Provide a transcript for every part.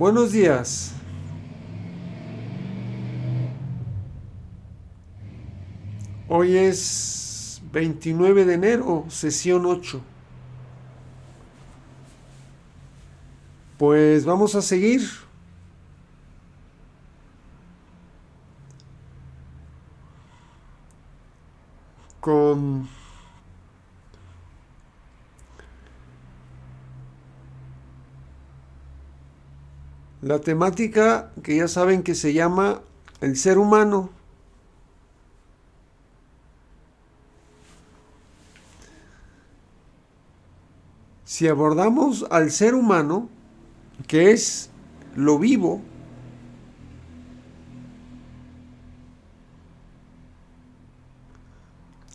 Buenos días. Hoy es 29 de enero, sesión 8. Pues vamos a seguir con la temática que ya saben que se llama el ser humano. Si abordamos al ser humano, que es lo vivo,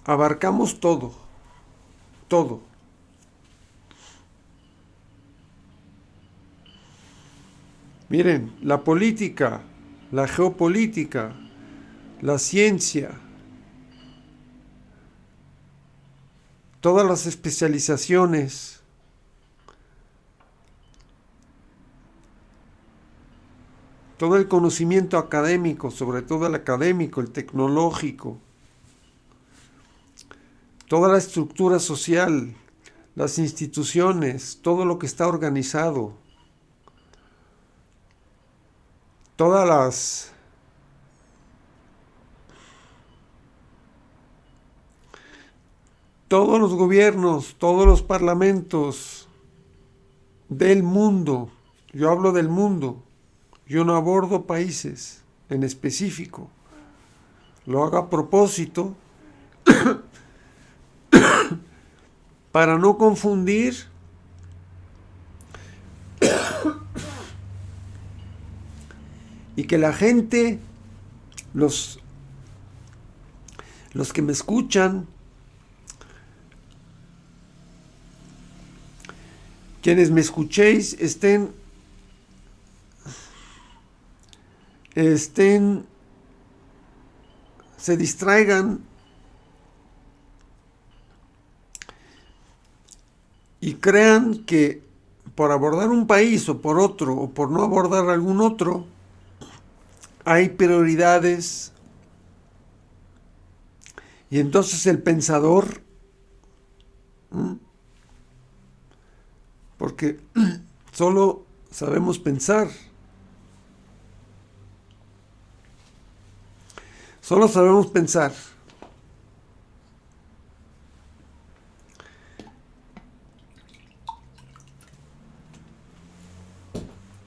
abarcamos todo, todo. Miren, la política, la geopolítica, la ciencia, todas las especializaciones, todo el conocimiento académico, sobre todo el académico, el tecnológico, toda la estructura social, las instituciones, todo lo que está organizado, todas las todos los gobiernos, todos los parlamentos del mundo, yo hablo del mundo, yo no abordo países en específico, lo hago a propósito para no confundir y que la gente, los que me escuchan, quienes me escuchéis, estén se distraigan y crean que por abordar un país o por otro o por no abordar algún otro hay prioridades y entonces el pensador, porque solo sabemos pensar, solo sabemos pensar.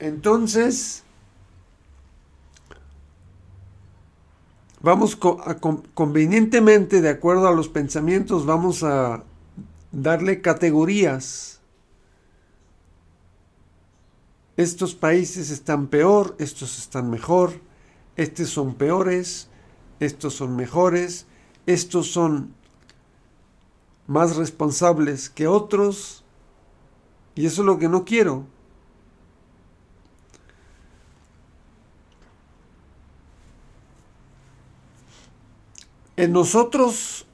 Entonces, vamos convenientemente, de acuerdo a los pensamientos, vamos a darle categorías. Estos países están peor, estos están mejor, estos son peores, estos son mejores, estos son más responsables que otros, y eso es lo que no quiero. En nosotros,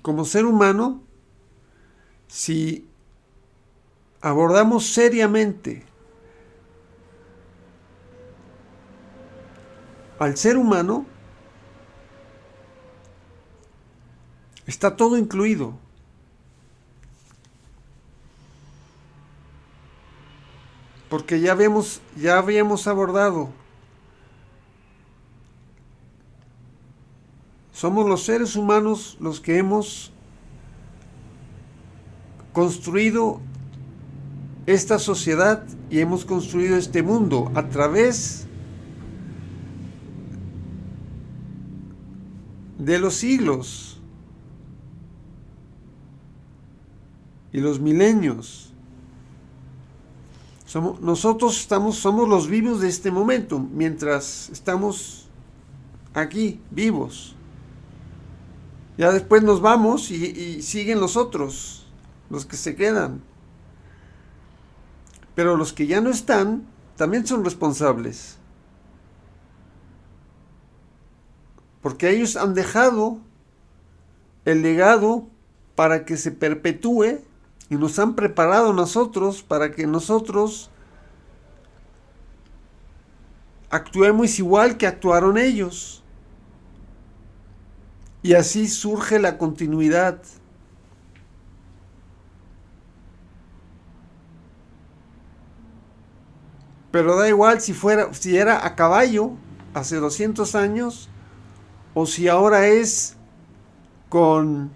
como ser humano, si abordamos seriamente al ser humano, está todo incluido. Porque ya habíamos abordado. Somos los seres humanos los que hemos construido esta sociedad y hemos construido este mundo a través de los siglos y los milenios. Somos los vivos de este momento, mientras estamos aquí, vivos. Ya después nos vamos y siguen los otros, los que se quedan. Pero los que ya no están, también son responsables. Porque ellos han dejado el legado para que se perpetúe y nos han preparado a nosotros para que nosotros actuemos igual que actuaron ellos. Y así surge la continuidad. Pero da igual si era a caballo hace 200 años o si ahora es con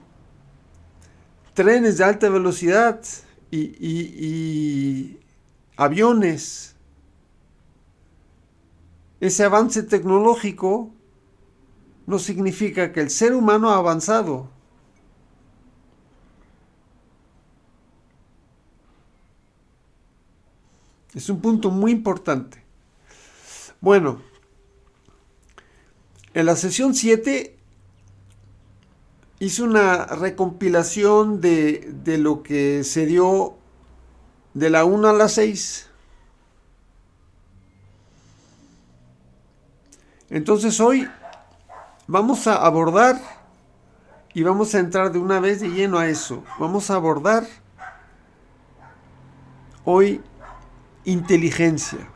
trenes de alta velocidad y aviones. Ese avance tecnológico no significa que el ser humano ha avanzado. Es un punto muy importante. Bueno, en la sesión 7 hice una recompilación de lo que se dio de la 1 a la 6. Entonces hoy vamos a abordar y vamos a entrar de una vez de lleno a eso. Vamos a abordar hoy inteligencia.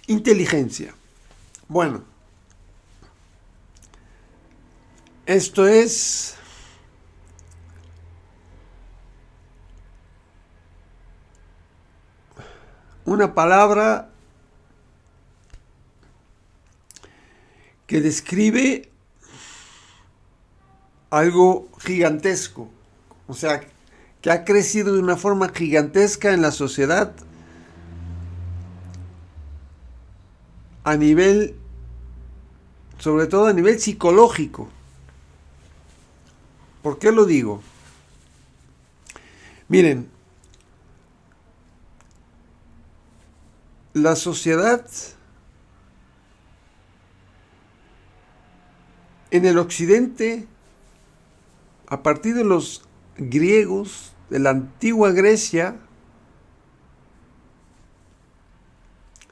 Inteligencia. Bueno, esto es una palabra que describe algo gigantesco, o sea, que ha crecido de una forma gigantesca en la sociedad a nivel, sobre todo a nivel psicológico. ¿Por qué lo digo? Miren, la sociedad en el occidente, a partir de los griegos, de la antigua Grecia,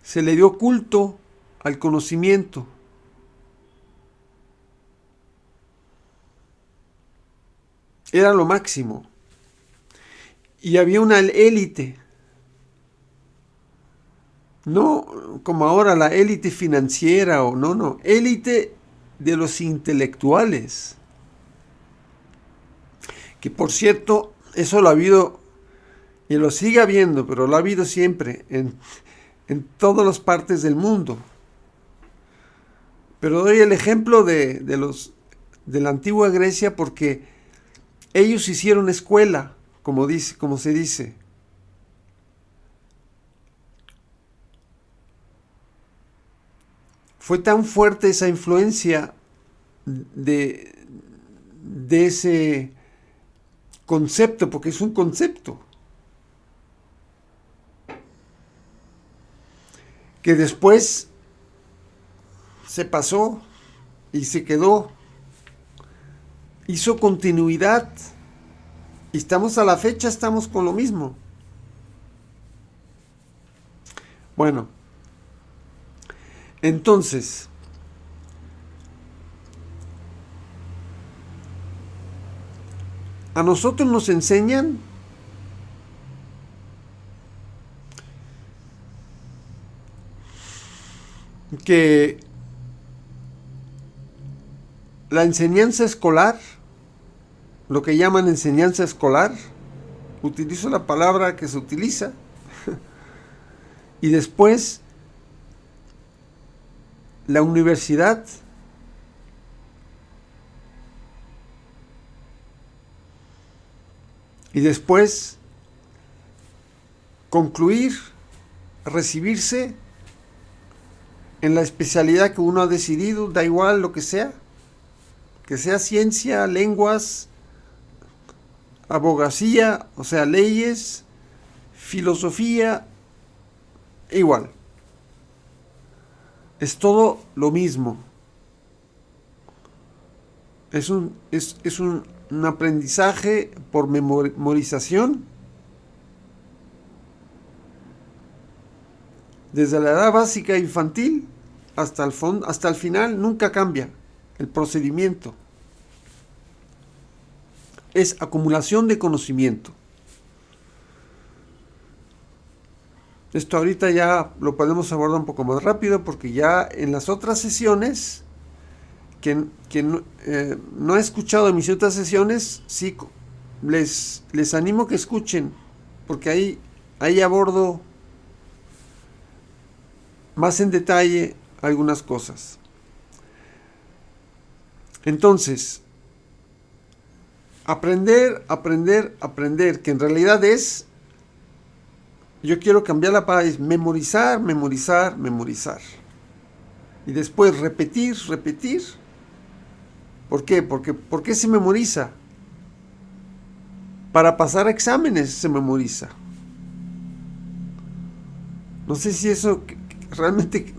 se le dio culto al conocimiento. Era lo máximo. Y había una élite. No como ahora la élite financiera o no, élite de los intelectuales. Que por cierto, eso lo ha habido y lo sigue habiendo, pero lo ha habido siempre en todas las partes del mundo. Pero doy el ejemplo de la antigua Grecia porque ellos hicieron escuela, como se dice. Fue tan fuerte esa influencia de ese concepto, porque es un concepto, que después se pasó y se quedó, hizo continuidad y estamos a la fecha, estamos con lo mismo. Bueno, entonces, a nosotros nos enseñan que la enseñanza escolar, lo que llaman enseñanza escolar, utilizo la palabra que se utiliza, y después la universidad, y después concluir, recibirse en la especialidad que uno ha decidido, da igual lo que sea ciencia, lenguas, abogacía, o sea, leyes, filosofía, igual. Es todo lo mismo. Es un aprendizaje por memorización desde la edad básica infantil hasta el fondo, hasta el final, nunca cambia el procedimiento. Es acumulación de conocimiento. Esto ahorita ya lo podemos abordar un poco más rápido porque ya en las otras sesiones, que no he escuchado en mis otras sesiones, sí les animo que escuchen, porque ahí abordo más en detalle algunas cosas. Entonces, aprender, que en realidad es, yo quiero cambiar la palabra, es memorizar. Y después repetir. ¿Por qué? ¿Por qué se memoriza? Para pasar exámenes se memoriza. No sé si eso realmente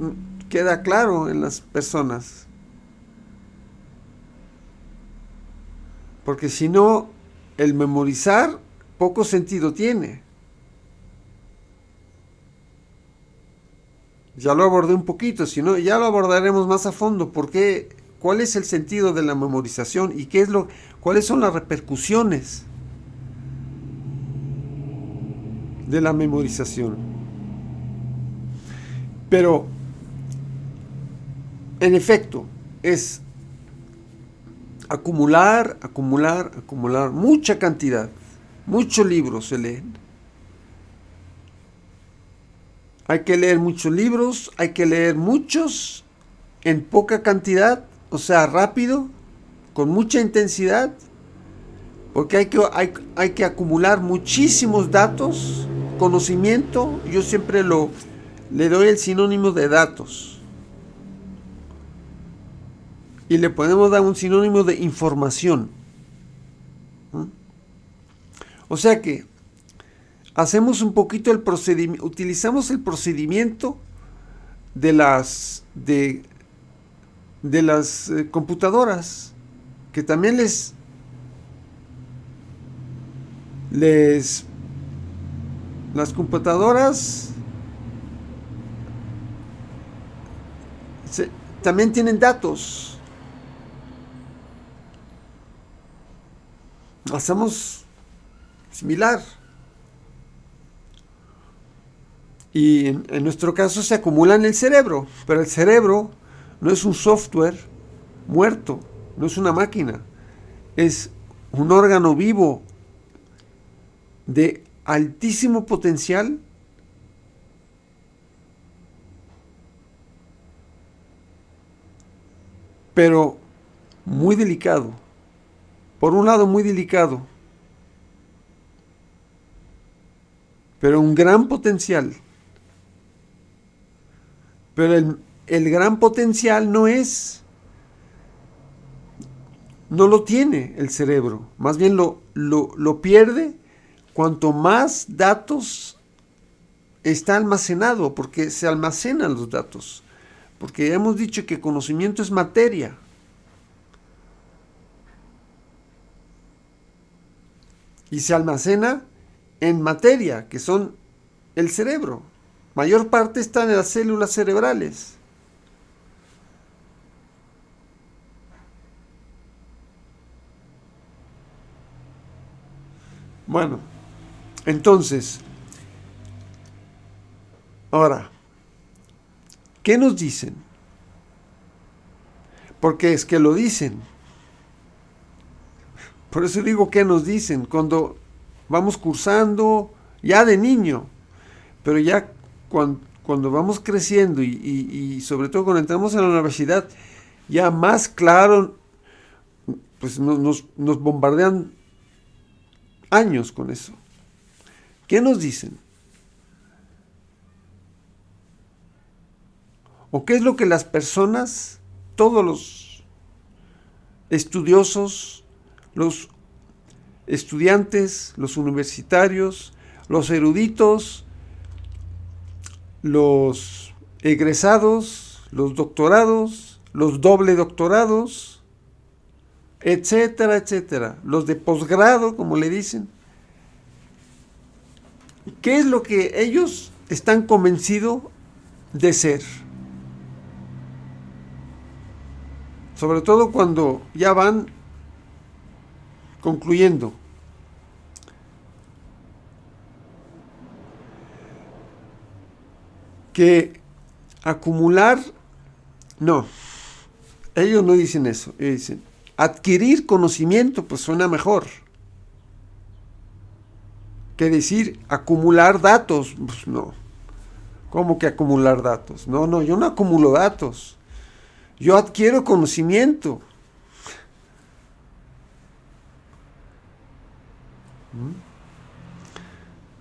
queda claro en las personas. Porque si no, el memorizar poco sentido tiene. Ya lo abordé un poquito, si no, ya lo abordaremos más a fondo. ¿Cuál es el sentido de la memorización y cuáles son las repercusiones de la memorización? Pero, en efecto, es acumular mucha cantidad, muchos libros se leen. Hay que leer muchos libros, hay que leer muchos en poca cantidad, o sea, rápido, con mucha intensidad, porque hay que acumular muchísimos datos, conocimiento. Yo siempre le doy el sinónimo de datos. Y le podemos dar un sinónimo de información. O sea que hacemos un poquito el procedimiento, utilizamos el procedimiento de las computadoras, que también las computadoras también tienen datos. Hacemos similar. Y en nuestro caso se acumula en el cerebro, pero el cerebro no es un software muerto, no es una máquina, es un órgano vivo de altísimo potencial, pero muy delicado. Por un lado muy delicado, pero un gran potencial. Pero el gran potencial no lo tiene el cerebro, más bien lo pierde cuanto más datos está almacenado, porque se almacenan los datos, porque hemos dicho que conocimiento es materia. Y se almacena en materia, que son el cerebro. Mayor parte está en las células cerebrales. Bueno, entonces, ahora, ¿qué nos dicen? Porque es que lo dicen. Por eso digo ¿qué nos dicen? Cuando vamos cursando, ya de niño, pero ya cuando vamos creciendo y sobre todo cuando entramos en la universidad, ya más claro, pues nos bombardean años con eso. ¿Qué nos dicen? ¿O qué es lo que las personas, todos los estudiosos, los estudiantes, los universitarios, los eruditos, los egresados, los doctorados, los doble doctorados, etcétera, etcétera, los de posgrado, como le dicen? ¿Qué es lo que ellos están convencidos de ser? sobre todo cuando ya van concluyendo. Que acumular, no, ellos no dicen eso, ellos dicen adquirir conocimiento, pues suena mejor que decir acumular datos. Pues no, ¿cómo que acumular datos? No, yo no acumulo datos, yo adquiero conocimiento.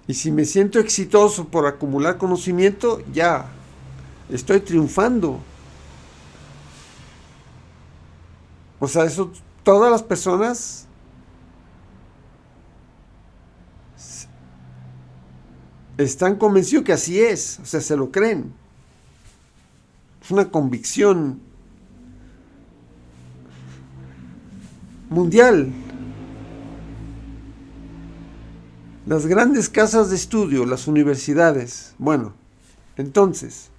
Y si me siento exitoso por acumular conocimiento, ya estoy triunfando. O sea, eso todas las personas están convencidos que así es, o sea, se lo creen. Es una convicción mundial. Las grandes casas de estudio, las universidades. Bueno, entonces,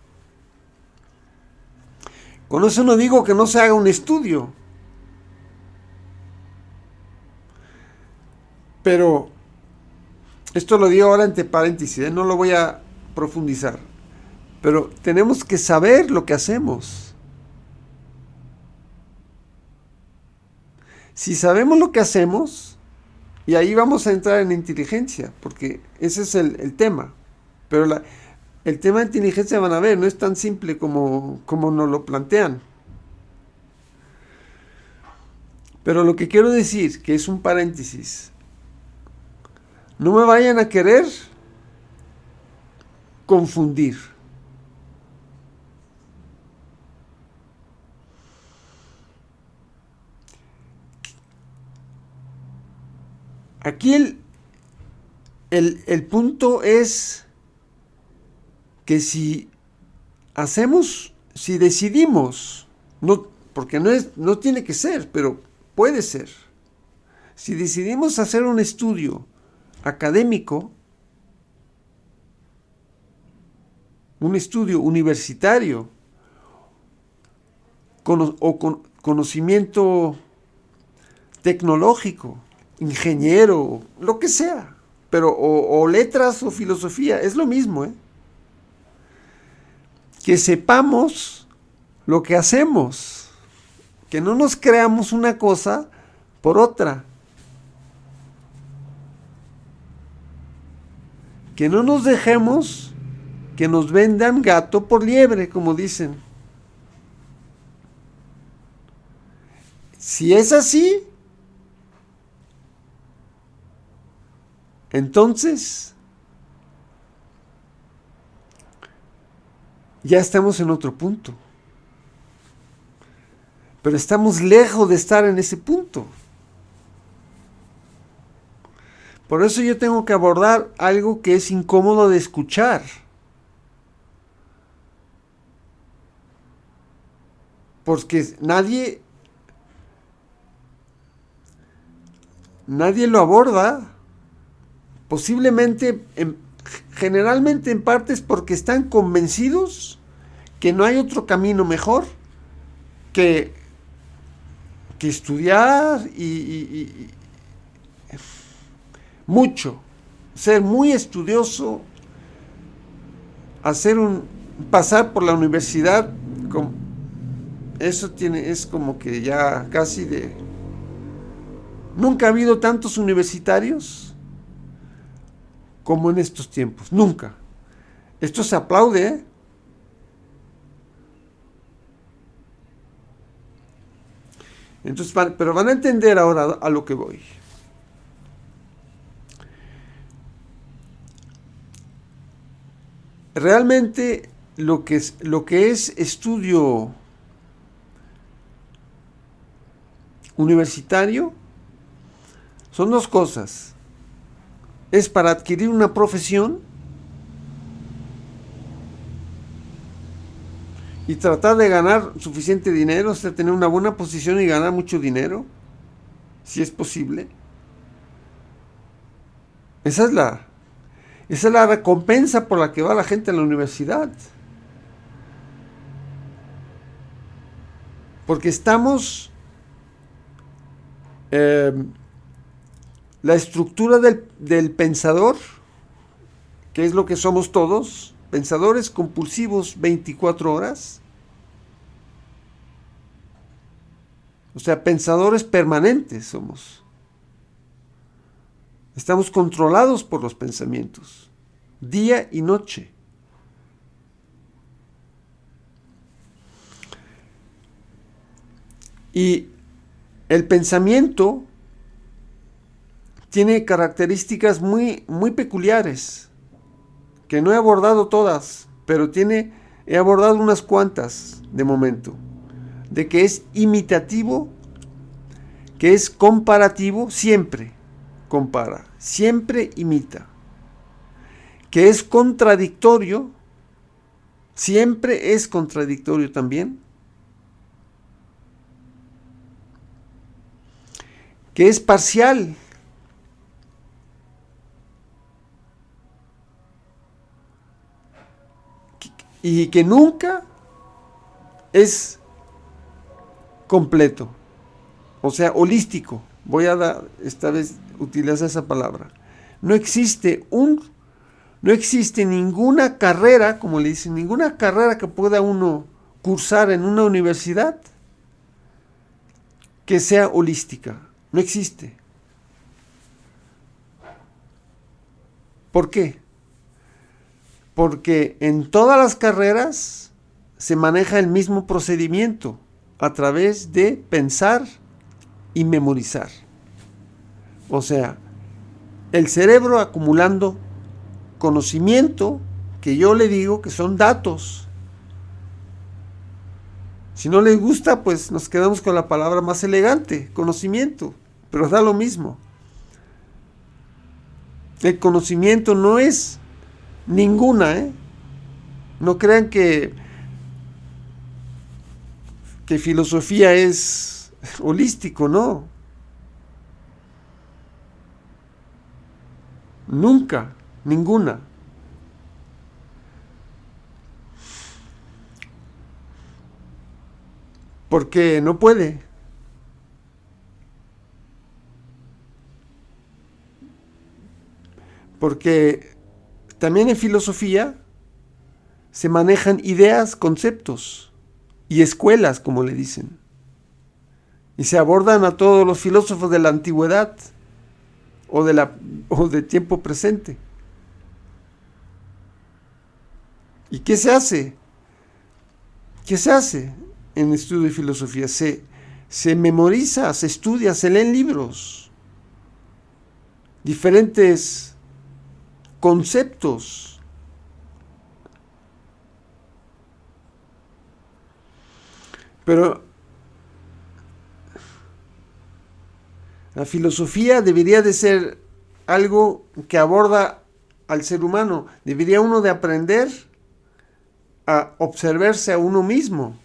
con eso no digo que no se haga un estudio, pero esto lo digo ahora entre paréntesis, no lo voy a profundizar, pero tenemos que saber lo que hacemos. Si sabemos lo que hacemos, y ahí vamos a entrar en inteligencia, porque ese es el tema. Pero el tema de inteligencia, van a ver, no es tan simple como nos lo plantean. Pero lo que quiero decir, que es un paréntesis, no me vayan a querer confundir. Aquí el punto es que si decidimos, no, porque no tiene que ser, pero puede ser, si decidimos hacer un estudio académico, un estudio universitario, conocimiento tecnológico, ingeniero, lo que sea, pero o letras o filosofía, es lo mismo, que sepamos lo que hacemos, que no nos creamos una cosa por otra, que no nos dejemos que nos vendan gato por liebre, como dicen. Si es así, entonces ya estamos en otro punto. Pero estamos lejos de estar en ese punto. Por eso yo tengo que abordar algo que es incómodo de escuchar. Porque nadie lo aborda. Posiblemente, generalmente en partes porque están convencidos que no hay otro camino mejor que estudiar y mucho, ser muy estudioso, pasar por la universidad, eso es como que ya casi de... Nunca ha habido tantos universitarios como en estos tiempos, nunca. Esto se aplaude, ¿eh? Entonces, pero van a entender ahora a lo que voy. Realmente lo que es estudio universitario son dos cosas. Es para adquirir una profesión y tratar de ganar suficiente dinero, o sea, tener una buena posición y ganar mucho dinero, si es posible. Esa es la recompensa por la que va la gente a la universidad. Porque estamos... la estructura del pensador, que es lo que somos todos, pensadores compulsivos 24 horas, o sea, pensadores permanentes somos. Estamos controlados por los pensamientos, día y noche. Y el pensamiento tiene características muy, muy peculiares, que no he abordado todas, pero he abordado unas cuantas de momento. De que es imitativo, que es comparativo, siempre compara, siempre imita. Que es contradictorio, siempre es contradictorio también. Que es parcial. Y que nunca es completo. O sea, holístico. Voy a esta vez utilizar esa palabra. No existe ninguna carrera, como le dicen, ninguna carrera que pueda uno cursar en una universidad que sea holística. No existe. ¿Por qué? Porque en todas las carreras se maneja el mismo procedimiento a través de pensar y memorizar. O sea, el cerebro acumulando conocimiento, que yo le digo que son datos. Si no les gusta, pues nos quedamos con la palabra más elegante, conocimiento, pero da lo mismo. El conocimiento no es ninguna, ¿eh? No crean que filosofía es holístico, no. Nunca, ninguna. Porque no puede. Porque también en filosofía se manejan ideas, conceptos y escuelas, como le dicen. Y se abordan a todos los filósofos de la antigüedad o de tiempo presente. ¿Y qué se hace? ¿Qué se hace en estudio de filosofía? Se memoriza, se estudia, se leen libros, diferentes conceptos. Pero la filosofía debería de ser algo que aborda al ser humano. Debería uno de aprender a observarse a uno mismo.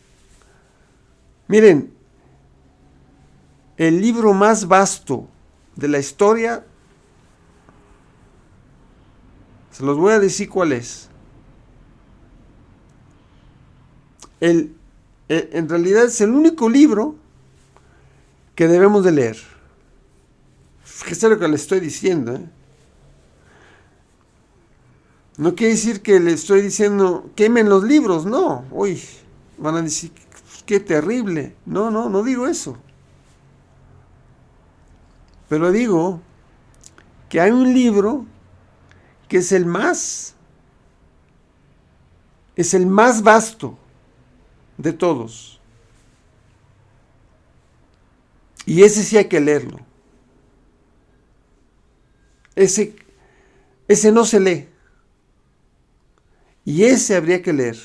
Miren, el libro más vasto de la historia, se los voy a decir cuál es. En realidad es el único libro que debemos de leer. Fíjese lo que le estoy diciendo, ¿eh? No quiere decir que le estoy diciendo quemen los libros, no. Uy, van a decir qué terrible. No digo eso. Pero digo que hay un libro que es el más vasto de todos. Y ese sí hay que leerlo. Ese no se lee. Y ese habría que leer.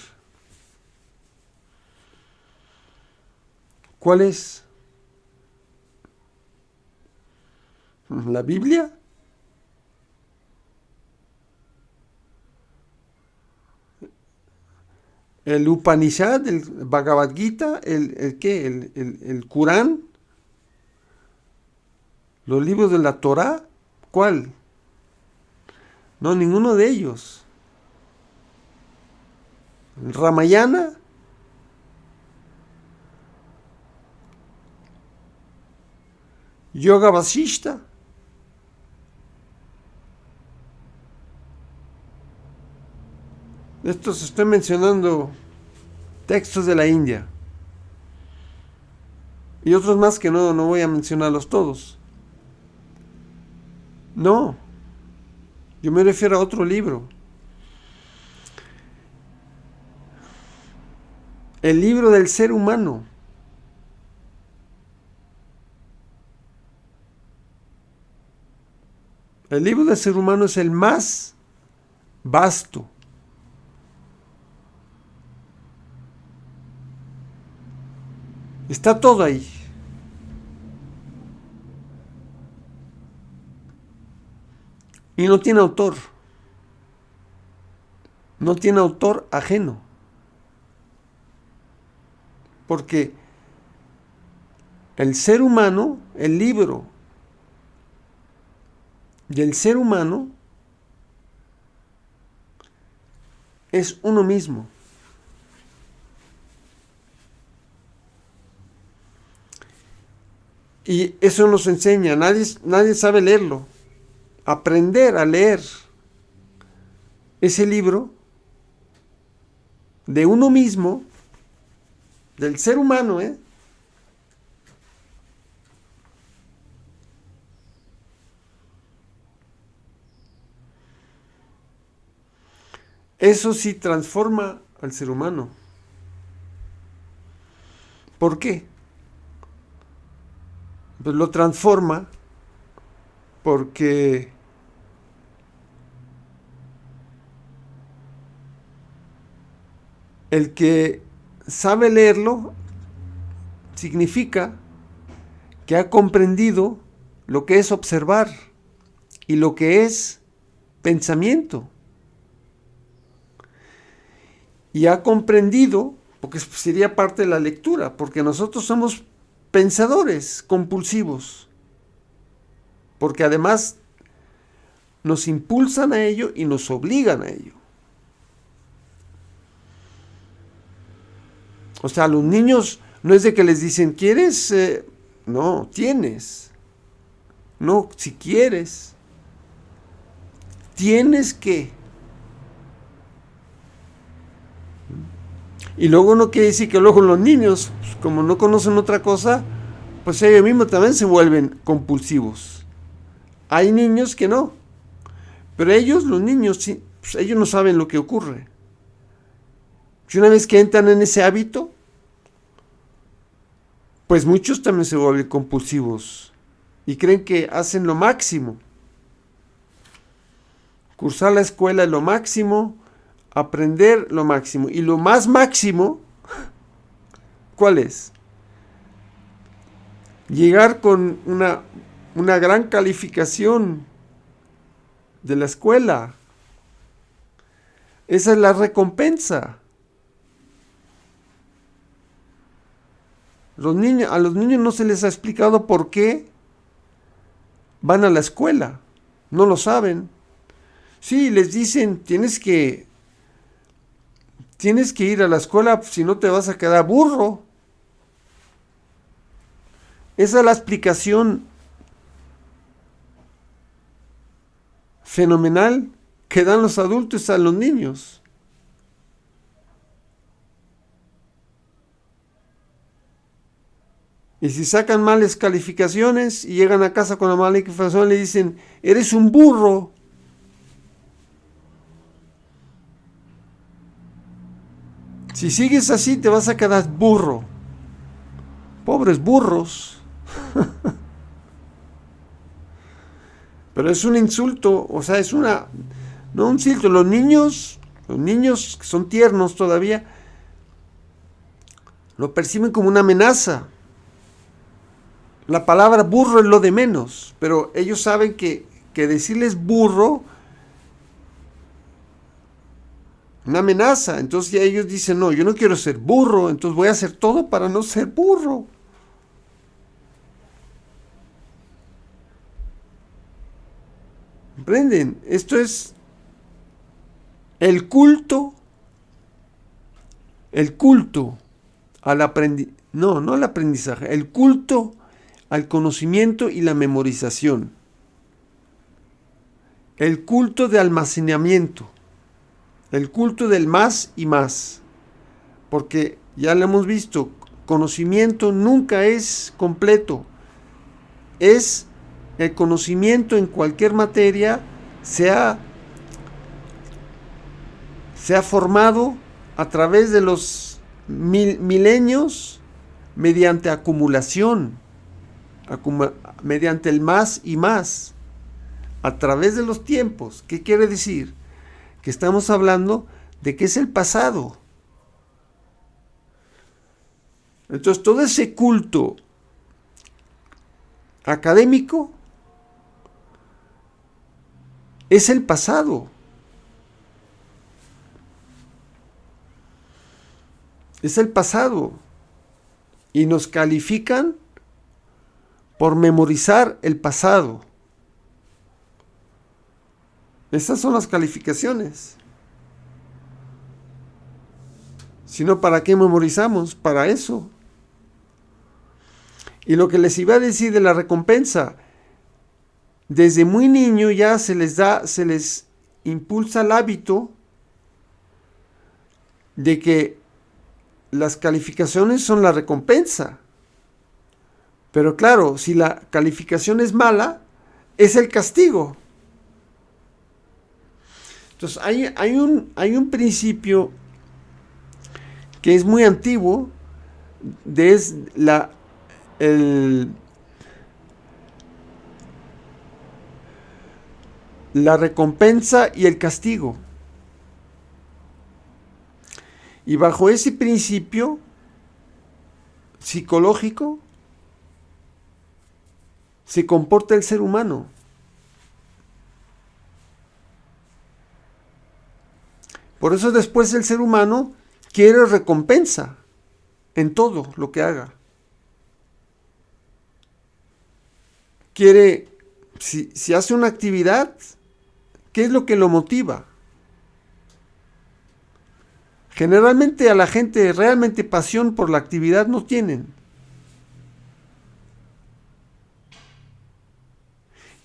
¿Cuál es? ¿La Biblia? ¿El Upanishad, el Bhagavad Gita, el Corán? ¿Los libros de la Torá? ¿Cuál? No, ninguno de ellos. ¿El Ramayana? Yoga Vasishta. Estos estoy mencionando textos de la India. Y otros más que no voy a mencionarlos todos. No. Yo me refiero a otro libro. El libro del ser humano. El libro del ser humano es el más vasto. Está todo ahí. Y no tiene autor. No tiene autor ajeno. Porque el ser humano, el libro del ser humano es uno mismo. Y eso nos enseña, nadie sabe leerlo. Aprender a leer ese libro de uno mismo, del ser humano, Eso sí transforma al ser humano. ¿Por qué? Pues lo transforma porque el que sabe leerlo significa que ha comprendido lo que es observar y lo que es pensamiento. Y ha comprendido, porque sería parte de la lectura, porque nosotros somos pensadores compulsivos, porque además nos impulsan a ello y nos obligan a ello. O sea, a los niños no es de que les dicen, ¿quieres? No, tienes. No, si quieres. Tienes que. Y luego no quiere decir que luego los niños, pues, como no conocen otra cosa, pues ellos mismos también se vuelven compulsivos. Hay niños que no. Pero ellos, los niños, sí, pues ellos no saben lo que ocurre. Si una vez que entran en ese hábito, pues muchos también se vuelven compulsivos y creen que hacen lo máximo. Cursar la escuela es lo máximo, aprender lo máximo. Y lo más máximo, ¿cuál es? Llegar con una gran calificación de la escuela. Esa es la recompensa. A los niños no se les ha explicado por qué van a la escuela. No lo saben. Sí, les dicen, tienes que ir a la escuela, si no te vas a quedar burro. Esa es la explicación fenomenal que dan los adultos a los niños. Y si sacan malas calificaciones y llegan a casa con la mala calificación, le dicen, eres un burro. Si sigues así, te vas a quedar burro. Pobres burros. Pero es un insulto, o sea, no un insulto. Los niños que son tiernos todavía, lo perciben como una amenaza. La palabra burro es lo de menos, pero ellos saben que decirles burro, una amenaza. Entonces ya ellos dicen, no, yo no quiero ser burro, entonces voy a hacer todo para no ser burro. ¿Comprenden? Esto es el culto al aprendizaje, no al aprendizaje, el culto al conocimiento y la memorización. El culto de almacenamiento. El culto del más y más. Porque ya lo hemos visto, conocimiento nunca es completo. Es el conocimiento en cualquier materia se ha formado a través de los milenios mediante acumulación, mediante el más y más, a través de los tiempos. ¿Qué quiere decir? Que estamos hablando de que es el pasado. Entonces todo ese culto académico es el pasado. Es el pasado. Y nos califican por memorizar el pasado. Esas son las calificaciones. Si no, ¿para qué memorizamos? Para eso. Y lo que les iba a decir de la recompensa, desde muy niño ya se les impulsa el hábito de que las calificaciones son la recompensa. Pero claro, si la calificación es mala, es el castigo. Entonces hay un principio que es muy antiguo, la recompensa y el castigo. Y bajo ese principio psicológico se comporta el ser humano. Por eso después el ser humano quiere recompensa en todo lo que haga. Quiere, si hace una actividad, ¿qué es lo que lo motiva? Generalmente a la gente realmente pasión por la actividad no tienen.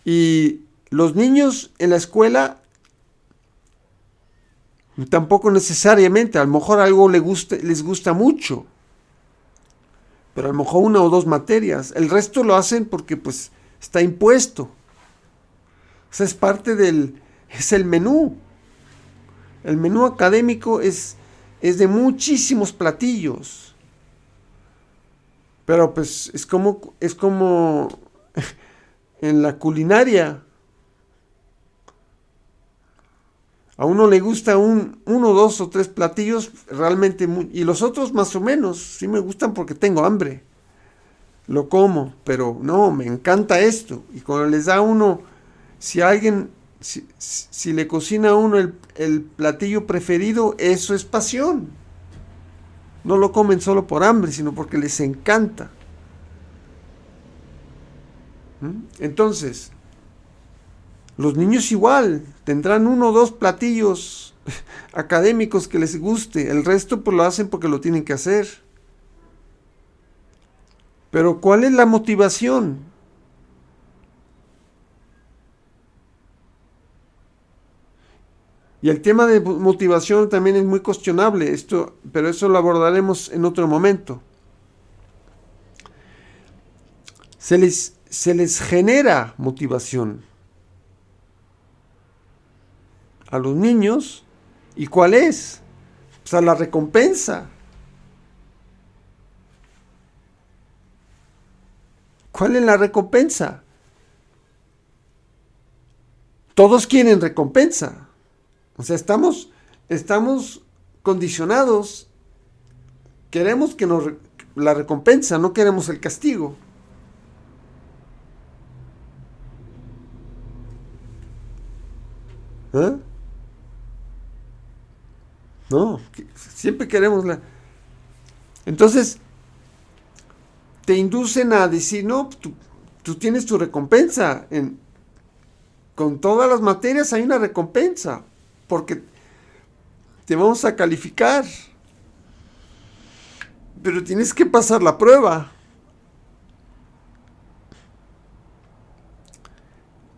Y los niños en la escuela tampoco necesariamente, a lo mejor algo les gusta mucho, pero a lo mejor una o dos materias. El resto lo hacen porque pues está impuesto. O sea, es parte es el menú. El menú académico es de muchísimos platillos. Pero pues es como en la culinaria. A uno le gusta uno, dos o tres platillos realmente y los otros más o menos. Sí me gustan porque tengo hambre. Lo como, pero no, me encanta esto. Y cuando les da a uno, si le cocina a uno el platillo preferido, eso es pasión. No lo comen solo por hambre, sino porque les encanta. Entonces, los niños igual tendrán uno o dos platillos académicos que les guste. El resto pues lo hacen porque lo tienen que hacer. Pero ¿cuál es la motivación? Y el tema de motivación también es muy cuestionable, pero eso lo abordaremos en otro momento. Se les genera motivación a los niños. ¿Y cuál es? O sea, la recompensa. ¿Cuál es la recompensa? Todos quieren recompensa. O sea, estamos condicionados. Queremos que la recompensa, no queremos el castigo. ¿Eh? No, siempre queremos Entonces, te inducen a decir, no, tú tienes tu recompensa. Con todas las materias hay una recompensa, porque te vamos a calificar. Pero tienes que pasar la prueba.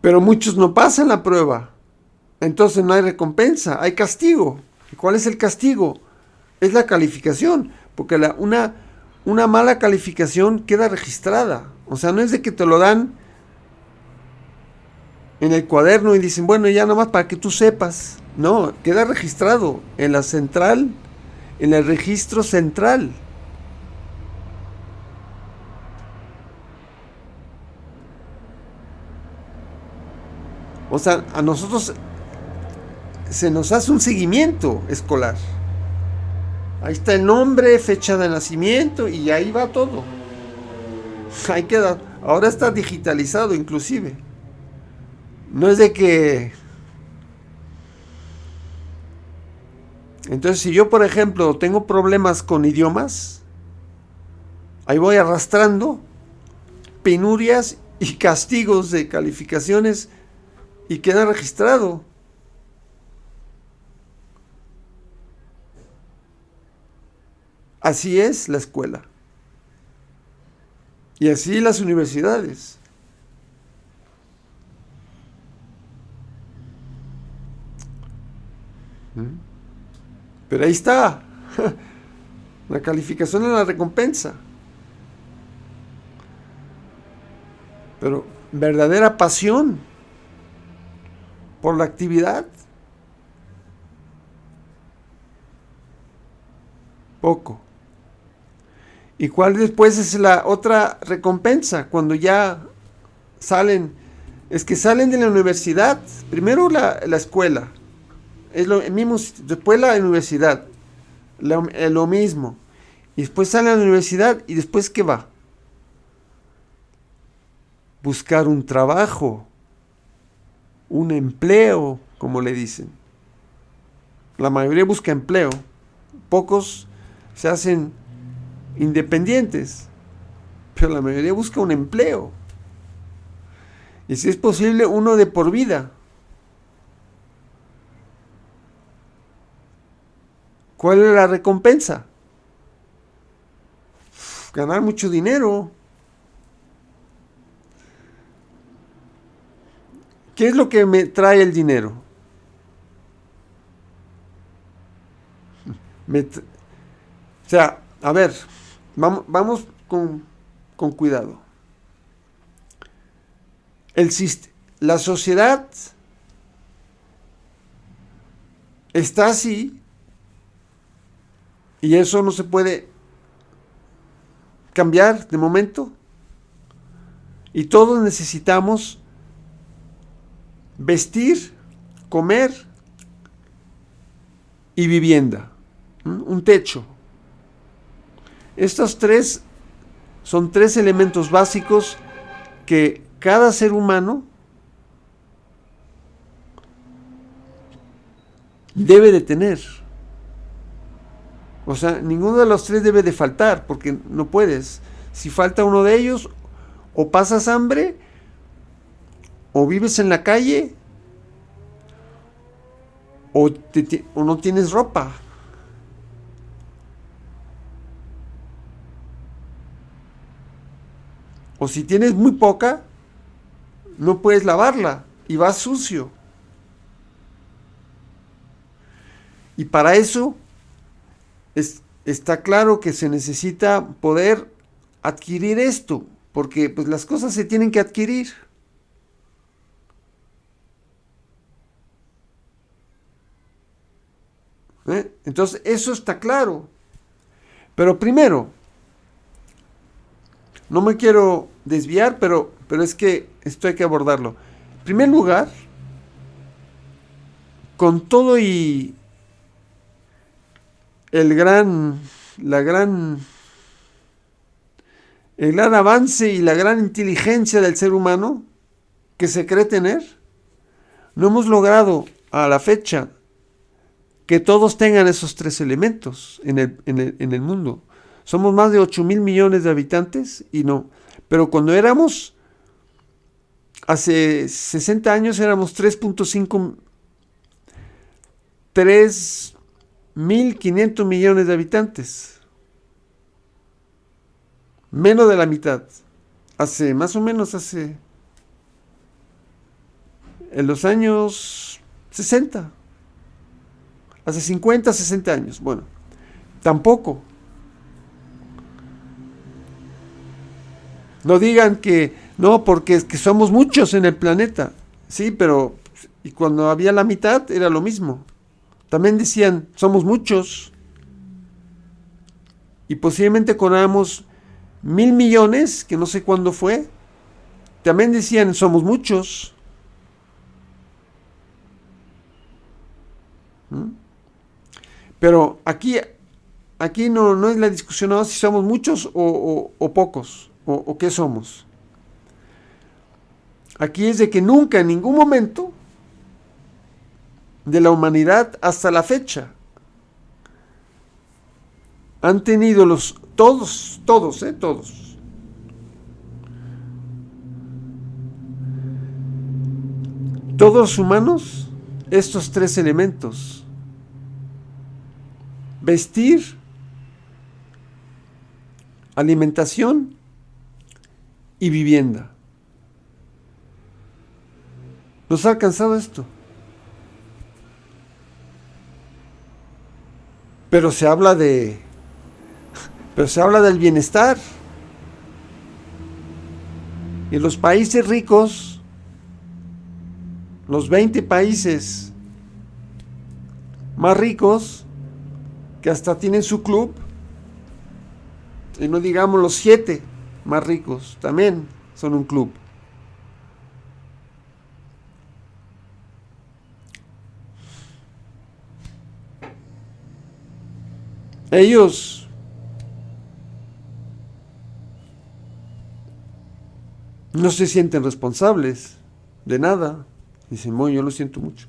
Pero muchos no pasan la prueba. Entonces no hay recompensa, hay castigo. ¿Y cuál es el castigo? Es la calificación, porque una mala calificación queda registrada. O sea, no es de que te lo dan en el cuaderno y dicen, bueno, ya nomás para que tú sepas. No, queda registrado en la central, en el registro central. O sea, a nosotros se nos hace un seguimiento escolar. Ahí está el nombre, fecha de nacimiento y ahí va todo. Ahí queda. Ahora está digitalizado inclusive. No es de que... Entonces, si yo, por ejemplo, tengo problemas con idiomas, ahí voy arrastrando penurias y castigos de calificaciones y queda registrado. Así es la escuela. Y así las universidades. Pero ahí está. La calificación es la recompensa. Pero verdadera pasión por la actividad, poco. ¿Y cuál después es la otra recompensa? Cuando ya salen, es que salen de la universidad, primero la escuela, es lo mismo, después la universidad, lo mismo. Y después salen a la universidad y después ¿qué va? Buscar un trabajo, un empleo, como le dicen. La mayoría busca empleo, pocos se hacen independientes, pero la mayoría busca un empleo. Y si es posible, uno de por vida. ¿Cuál es la recompensa? Ganar mucho dinero. ¿Qué es lo que me trae el dinero? O sea, a ver, vamos con cuidado. La sociedad está así y eso no se puede cambiar de momento. Y todos necesitamos vestir, comer y vivienda, un techo. Estos tres son tres elementos básicos que cada ser humano debe de tener. O sea, ninguno de los tres debe de faltar, porque no puedes. Si falta uno de ellos, o pasas hambre, o vives en la calle, o no tienes ropa. O si tienes muy poca, no puedes lavarla y vas sucio. Y para eso está claro que se necesita poder adquirir esto, porque pues las cosas se tienen que adquirir. Entonces eso está claro. Pero primero, no me quiero desviar, pero es que esto hay que abordarlo. En primer lugar, con todo y el gran avance y la gran inteligencia del ser humano que se cree tener, no hemos logrado a la fecha que todos tengan esos tres elementos en el mundo. Somos más de 8,000 millones de habitantes y no. Pero cuando éramos, hace 60 años éramos 3.500 millones de habitantes. Menos de la mitad. Más o menos hace en los años 60, hace 50, 60 años. Bueno, tampoco. No digan que no, porque es que somos muchos en el planeta. Sí, pero y cuando había la mitad era lo mismo. También decían, somos muchos. Y posiblemente cuando éramos 1.000 millones, que no sé cuándo fue, también decían, somos muchos. ¿Mm? Pero aquí no es la discusión no, si somos muchos o pocos, o qué somos. Aquí es de que nunca, en ningún momento de la humanidad hasta la fecha, han tenido todos, los humanos, estos tres elementos: vestir, alimentación y vivienda. ¿Nos ha alcanzado esto? Pero se habla del bienestar. Y los países ricos, los 20 países más ricos, que hasta tienen su club, y no digamos los 7 más ricos, también son un club. Ellos no se sienten responsables de nada. Dicen, bueno, yo lo siento mucho.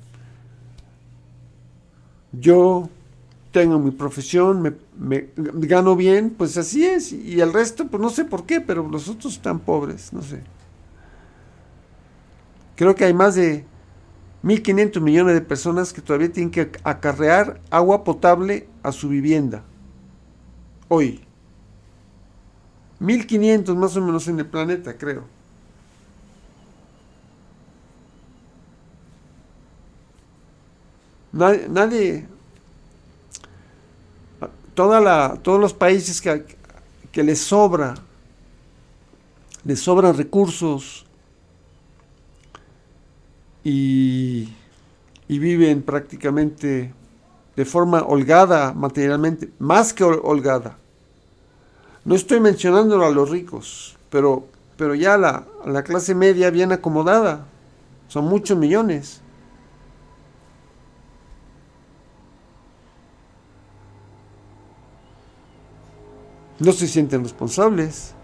Yo tengo mi profesión, me gano bien, pues así es. Y el resto, pues no sé por qué, pero los otros están pobres, no sé. Creo que hay más de 1.500 millones de personas que todavía tienen que acarrear agua potable a su vivienda. Hoy. 1.500 más o menos en el planeta, creo. Nadie, todos los países que les sobran recursos y viven prácticamente de forma holgada materialmente, más que holgada. No estoy mencionando a los ricos, pero ya la clase media bien acomodada, son muchos millones. No se sienten responsables.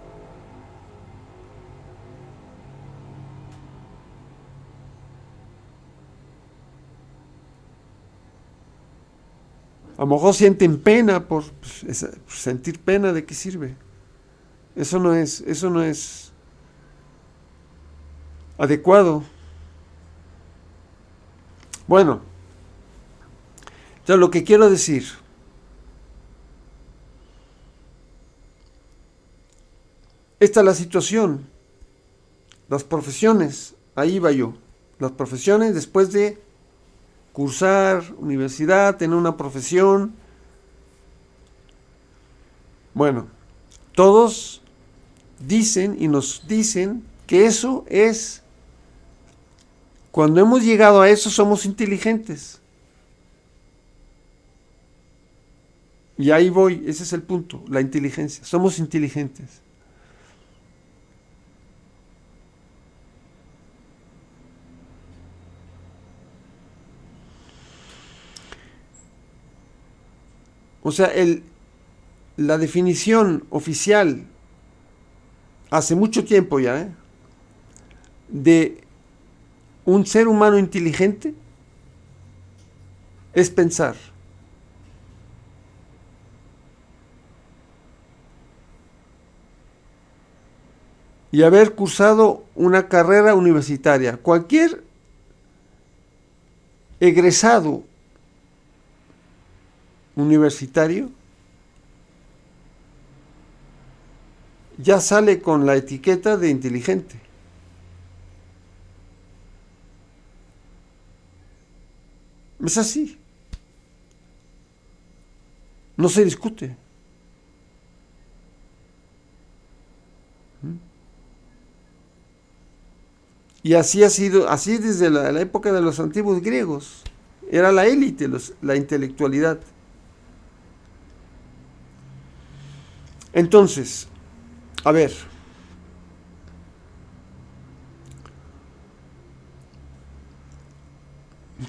A lo mejor sienten pena por sentir pena. ¿De qué sirve? Eso no es adecuado. Bueno, ya lo que quiero decir, esta es la situación. Las profesiones, ahí va yo. Las profesiones, después de cursar universidad, tener una profesión. Bueno, todos dicen y nos dicen que eso es, cuando hemos llegado a eso, somos inteligentes. Y ahí voy, ese es el punto, la inteligencia. Somos inteligentes. O sea, la definición oficial, hace mucho tiempo ya, de un ser humano inteligente es pensar. Y haber cursado una carrera universitaria. Cualquier egresado universitario ya sale con la etiqueta de inteligente. Es así. No se discute. Y así ha sido, así desde la época de los antiguos griegos. Era la élite, la intelectualidad. Entonces, a ver,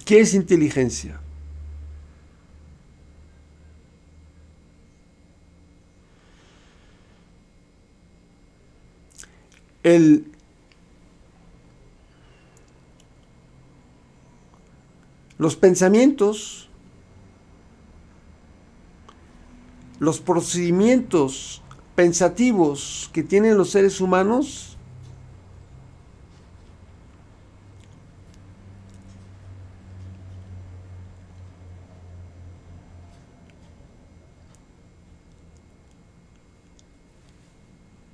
¿qué es inteligencia? Los pensamientos, los procedimientos pensativos que tienen los seres humanos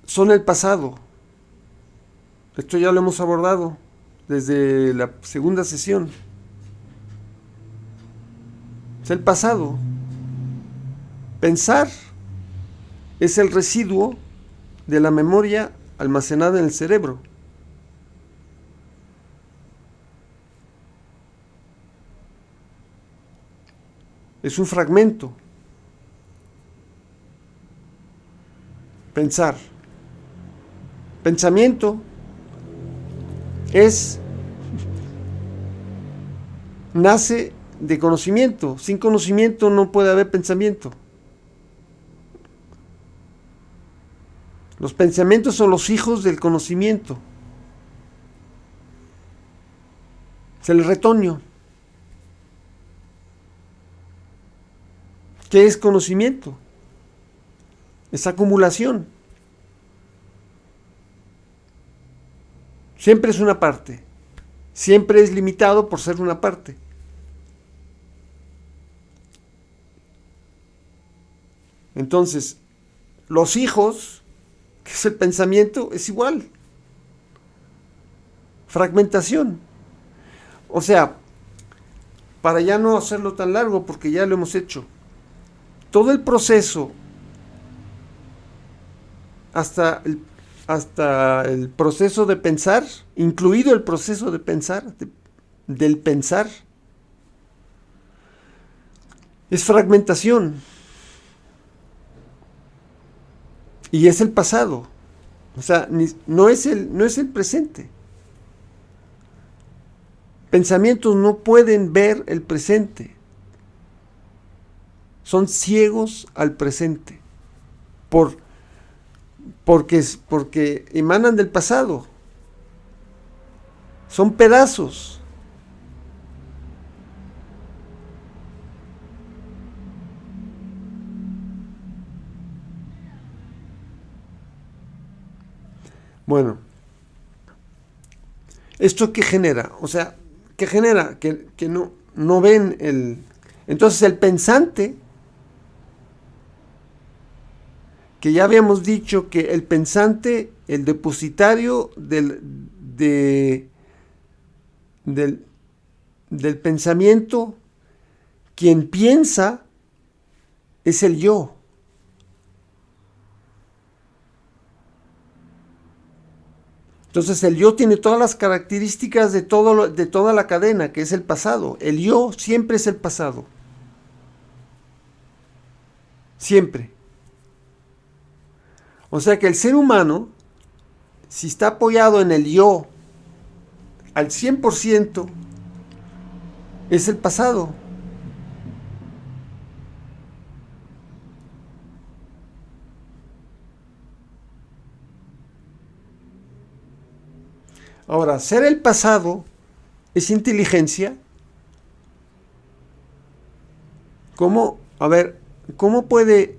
son el pasado. Esto ya lo hemos abordado desde la segunda sesión. Es el pasado. Pensar es el residuo de la memoria almacenada en el cerebro. Es un fragmento. Pensar. Pensamiento nace de conocimiento. Sin conocimiento no puede haber pensamiento. Los pensamientos son los hijos del conocimiento. Es el retoño. ¿Qué es conocimiento? Es acumulación. Siempre es una parte. Siempre es limitado por ser una parte. Entonces, los hijos, que es el pensamiento, es igual. Fragmentación. O sea, para ya no hacerlo tan largo, porque ya lo hemos hecho, todo el proceso, hasta el proceso de pensar, incluido el proceso de pensar, del pensar, es fragmentación. Y es el pasado. O sea, no es el presente. Pensamientos no pueden ver el presente. Son ciegos al presente. Porque emanan del pasado. Son pedazos. Bueno, ¿esto qué genera? O sea, ¿qué genera? Que no ven el... Entonces el pensante, que ya habíamos dicho que el pensante, el depositario del pensamiento, quien piensa es el yo. Entonces el yo tiene todas las características de toda la cadena, que es el pasado. El yo siempre es el pasado. Siempre. O sea que el ser humano, si está apoyado en el yo al 100%, es el pasado. Ahora, ser el pasado es inteligencia. ¿Cómo? A ver, ¿cómo puede,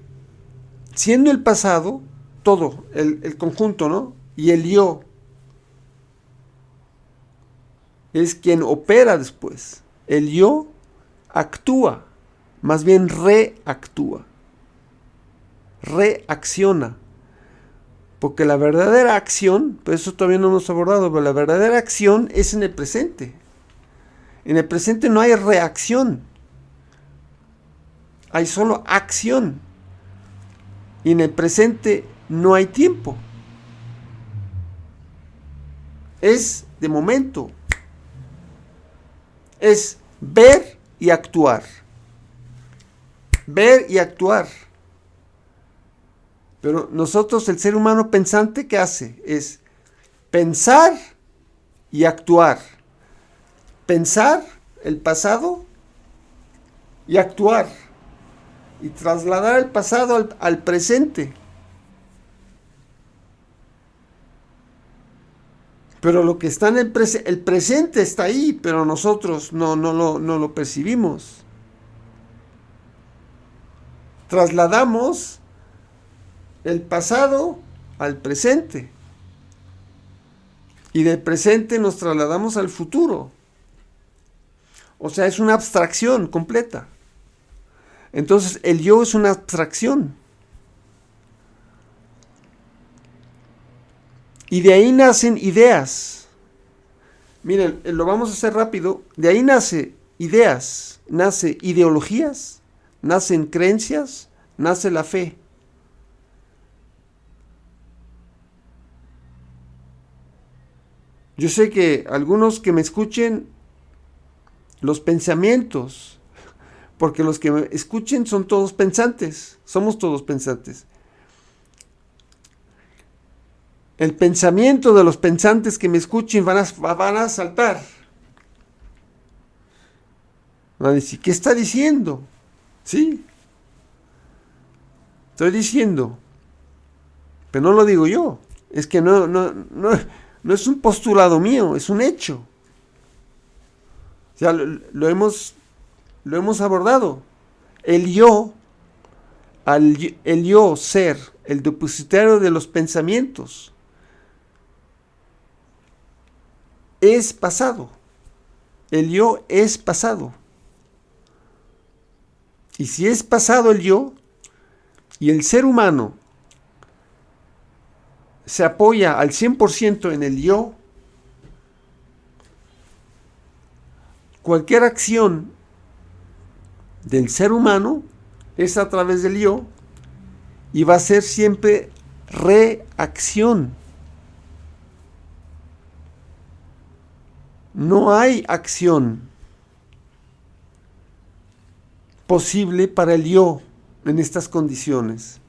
siendo el pasado, todo, el conjunto, ¿no? Y el yo es quien opera después. El yo actúa, más bien reactúa, reacciona. Porque la verdadera acción, pues eso todavía no hemos abordado, pero la verdadera acción es en el presente. En el presente no hay reacción, hay solo acción. Y en el presente no hay tiempo. Es de momento. Es ver y actuar. Ver y actuar. Pero nosotros, el ser humano pensante, ¿qué hace? Es pensar y actuar. Pensar el pasado y actuar. Y trasladar el pasado al presente. Pero lo que está en el presente está ahí, pero nosotros no lo percibimos. Trasladamos el pasado al presente. Y del presente nos trasladamos al futuro. O sea, es una abstracción completa. Entonces, el yo es una abstracción. Y de ahí nacen ideas. Miren, lo vamos a hacer rápido. De ahí nace ideas, nace ideologías, nacen creencias, nace la fe. Yo sé que algunos que me escuchen los pensamientos, porque los que me escuchen son todos pensantes, somos todos pensantes. El pensamiento de los pensantes que me escuchen van a saltar. Van a decir, ¿qué está diciendo? Sí, estoy diciendo, pero no lo digo yo. Es que no es un postulado mío, es un hecho. O sea, lo hemos abordado. El yo, el yo ser, el depositario de los pensamientos, es pasado. El yo es pasado. Y si es pasado el yo, y el ser humano se apoya al 100% en el yo, cualquier acción del ser humano es a través del yo y va a ser siempre reacción. No hay acción posible para el yo en estas condiciones.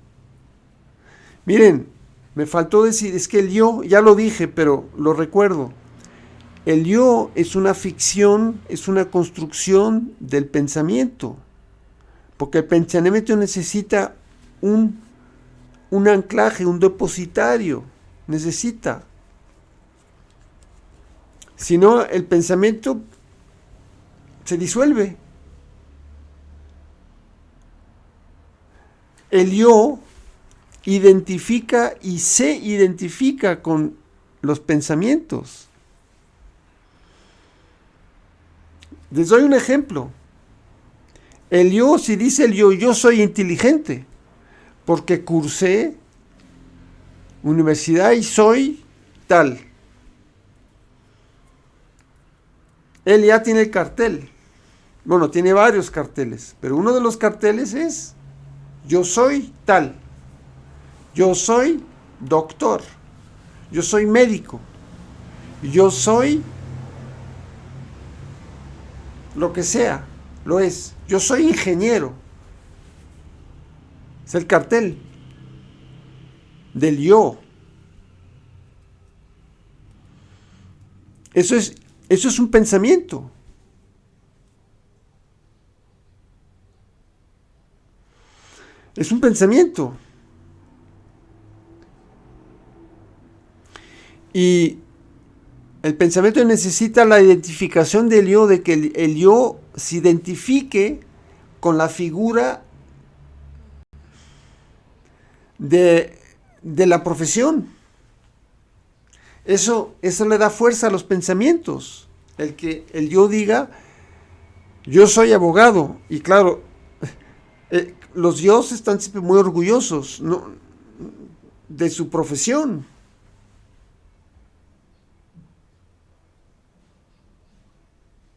Miren, me faltó decir, es que el yo, ya lo dije, pero lo recuerdo. El yo es una ficción, es una construcción del pensamiento, porque el pensamiento necesita un anclaje, un depositario, necesita. Si no, el pensamiento se disuelve. El yo identifica y se identifica con los pensamientos. Les doy un ejemplo. El yo, si dice el yo soy inteligente, porque cursé universidad y soy tal. Él ya tiene el cartel. Bueno, tiene varios carteles, pero uno de los carteles es yo soy tal. Yo soy doctor. Yo soy médico. Yo soy lo que sea. Lo es. Yo soy ingeniero. Es el cartel del yo. Eso es un pensamiento. Es un pensamiento. Y el pensamiento necesita la identificación del yo, de que el yo se identifique con la figura de la profesión. Eso le da fuerza a los pensamientos. El que el yo diga, yo soy abogado. Y claro, los yos están siempre muy orgullosos, ¿no?, de su profesión.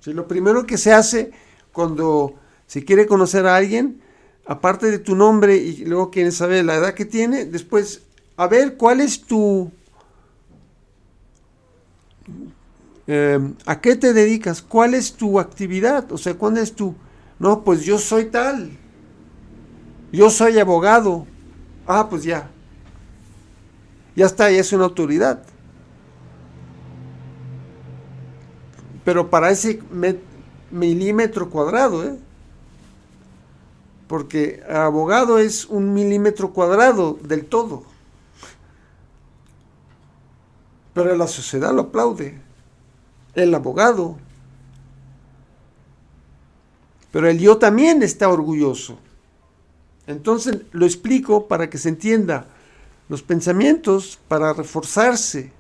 Sí, lo primero que se hace cuando se quiere conocer a alguien, aparte de tu nombre y luego quieren saber la edad que tiene, después, a ver, ¿cuál es tu... ¿a qué te dedicas? ¿Cuál es tu actividad? O sea, ¿cuál es tu... No, pues yo soy tal. Yo soy abogado. Ah, pues ya. Ya está, ya es una autoridad. Pero para ese milímetro cuadrado, ¿eh? Porque abogado es un milímetro cuadrado del todo. Pero la sociedad lo aplaude. El abogado. Pero el yo también está orgulloso. Entonces lo explico para que se entienda. Los pensamientos, para reforzarse,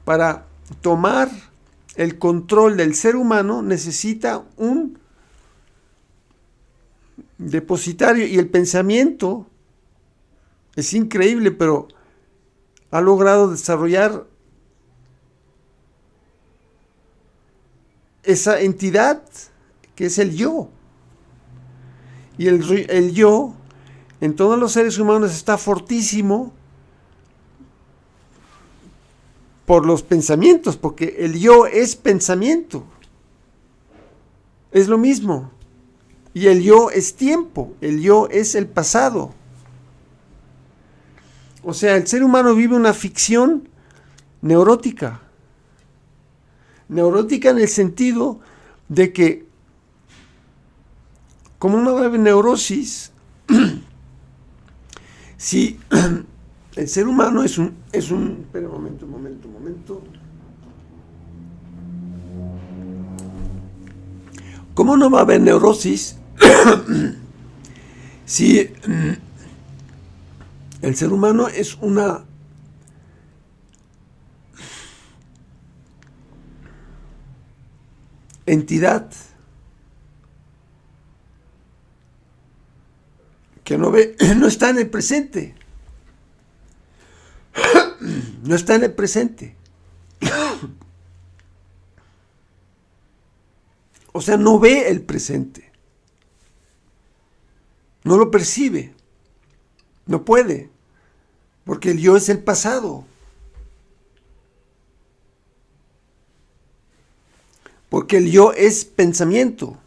para tomar el control del ser humano, necesita un depositario. Y el pensamiento es increíble, pero ha logrado desarrollar esa entidad que es el yo. Y el yo en todos los seres humanos está fortísimo por los pensamientos, porque el yo es pensamiento. Es lo mismo. Y el yo es tiempo, el yo es el pasado. O sea, el ser humano vive una ficción neurótica. Neurótica en el sentido de que, como una breve neurosis, si el ser humano es un... Espera un momento. ¿Cómo no va a haber neurosis si el ser humano es una entidad que no ve, no está en el presente? No está en el presente. O sea, no ve el presente. No lo percibe. No puede. Porque el yo es el pasado. Porque el yo es pensamiento.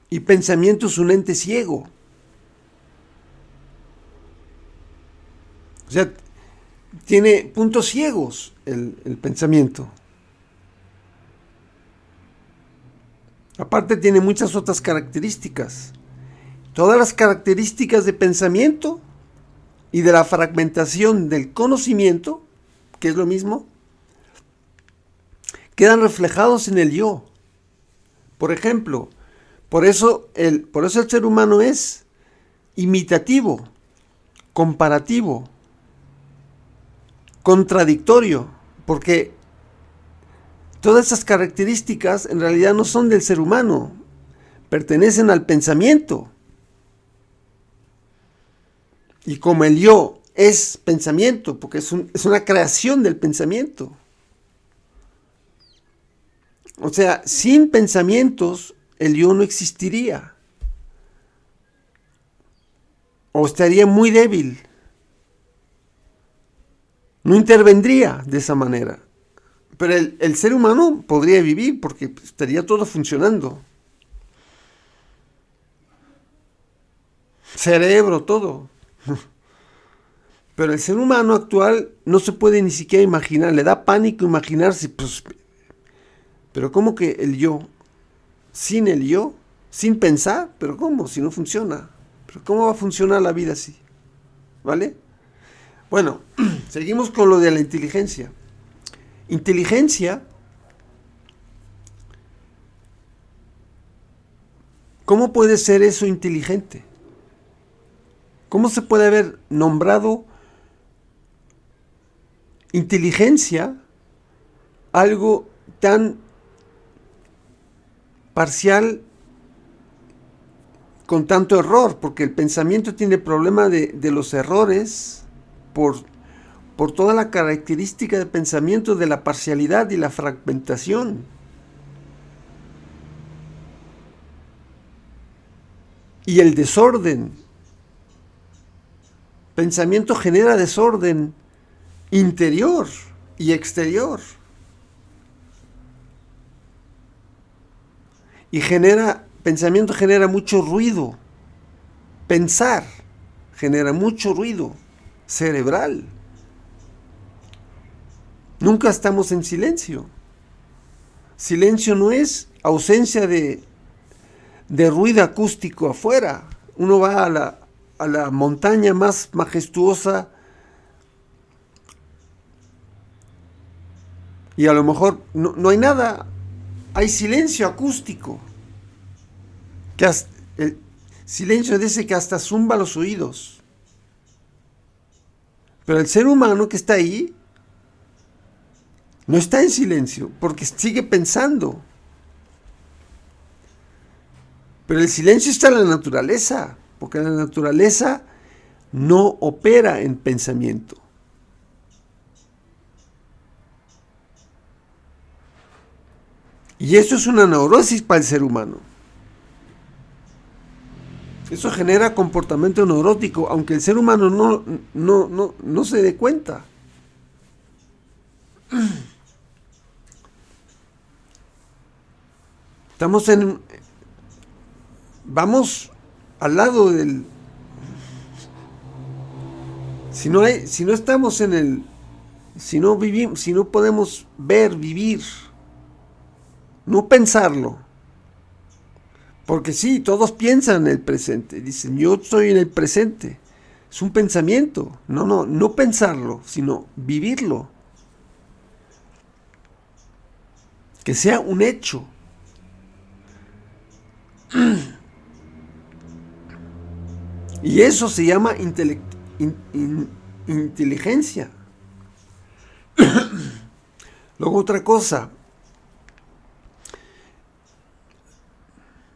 Y pensamiento es un ente ciego. O sea, tiene puntos ciegos el pensamiento. Aparte tiene muchas otras características. Todas las características de pensamiento y de la fragmentación del conocimiento, que es lo mismo, quedan reflejados en el yo. Por ejemplo, por eso el ser humano es imitativo, comparativo, contradictorio, porque todas esas características en realidad no son del ser humano, pertenecen al pensamiento. Y como el yo es pensamiento, porque es una creación del pensamiento. O sea, sin pensamientos el yo no existiría. O estaría muy débil. No intervendría de esa manera. Pero el ser humano podría vivir porque estaría todo funcionando. Cerebro, todo. Pero el ser humano actual no se puede ni siquiera imaginar. Le da pánico imaginarse. Pues, pero ¿cómo que el yo? Sin el yo, sin pensar. ¿Pero cómo? Si no funciona. ¿Pero cómo va a funcionar la vida así? ¿Vale? Bueno, seguimos con lo de la inteligencia. Inteligencia, ¿cómo puede ser eso inteligente? ¿Cómo se puede haber nombrado inteligencia algo tan parcial con tanto error? Porque el pensamiento tiene problema de los errores por toda la característica de pensamiento de la parcialidad y la fragmentación. y el desorden. Pensamiento genera desorden interior y exterior. Y pensamiento genera mucho ruido. Pensar genera mucho ruido cerebral. Nunca estamos en silencio. Silencio no es ausencia de ruido acústico afuera. Uno va a la montaña más majestuosa y a lo mejor no hay nada, hay silencio acústico, el silencio de ese que hasta zumba los oídos. Pero el ser humano que está ahí no está en silencio porque sigue pensando. Pero el silencio está en la naturaleza, porque la naturaleza no opera en pensamiento. Y eso es una neurosis para el ser humano. Eso genera comportamiento neurótico, aunque el ser humano no se dé cuenta. Vamos al lado del... Si no estamos en el... Si no vivimos, si no podemos ver, vivir, no pensarlo. Porque sí, todos piensan en el presente. Dicen, yo estoy en el presente. Es un pensamiento. No pensarlo, sino vivirlo. Que sea un hecho. Y eso se llama inteligencia. Luego otra cosa.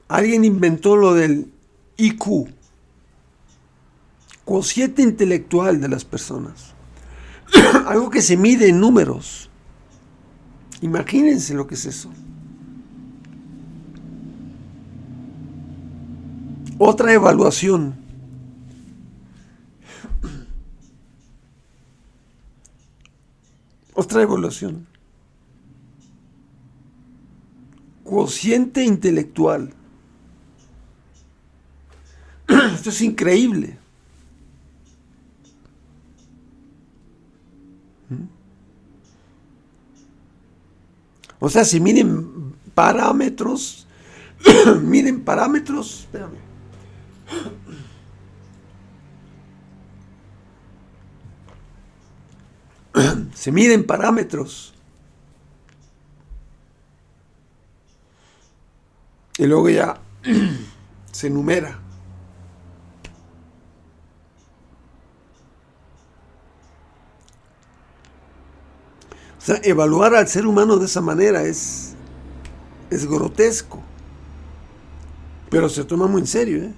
Alguien inventó lo del IQ, cociente intelectual de las personas. Algo que se mide en números. Imagínense lo que es eso. Otra evaluación. Otra evaluación. Cociente intelectual. Esto es increíble. O sea, si miden parámetros, espérame. Se miden parámetros. Y luego ya se enumera. O sea, evaluar al ser humano de esa manera es grotesco. Pero se toma muy en serio, ¿eh?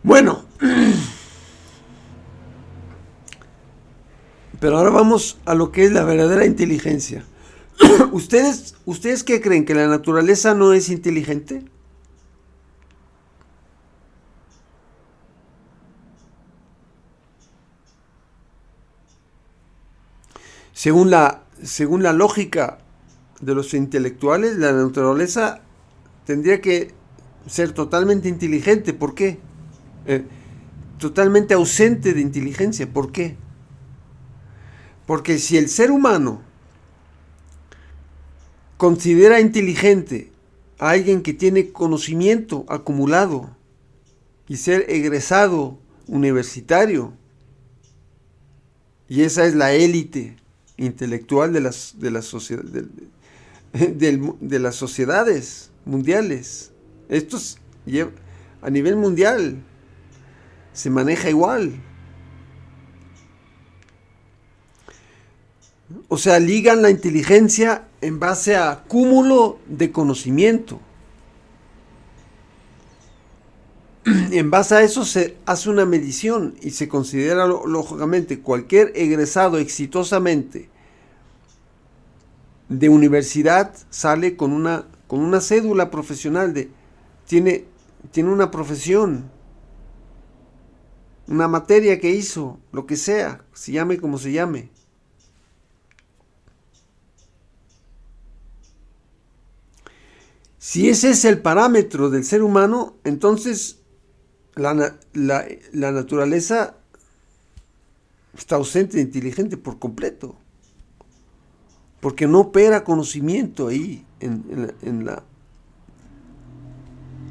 Bueno, pero ahora vamos a lo que es la verdadera inteligencia. ¿Ustedes qué creen? ¿Que la naturaleza no es inteligente? Según la lógica de los intelectuales, la naturaleza tendría que ser totalmente inteligente. ¿Por qué? Totalmente ausente de inteligencia. ¿Por qué? Porque si el ser humano considera inteligente a alguien que tiene conocimiento acumulado y ser egresado universitario, y esa es la élite intelectual de las sociedades mundiales. Esto a nivel mundial se maneja igual. O sea, ligan la inteligencia en base a acúmulo de conocimiento. En base a eso se hace una medición y se considera, lógicamente, cualquier egresado exitosamente de universidad sale con una cédula profesional tiene una profesión, una materia que hizo, lo que sea, se llame como se llame. Si ese es el parámetro del ser humano, entonces la naturaleza está ausente de inteligente por completo. Porque no opera conocimiento ahí,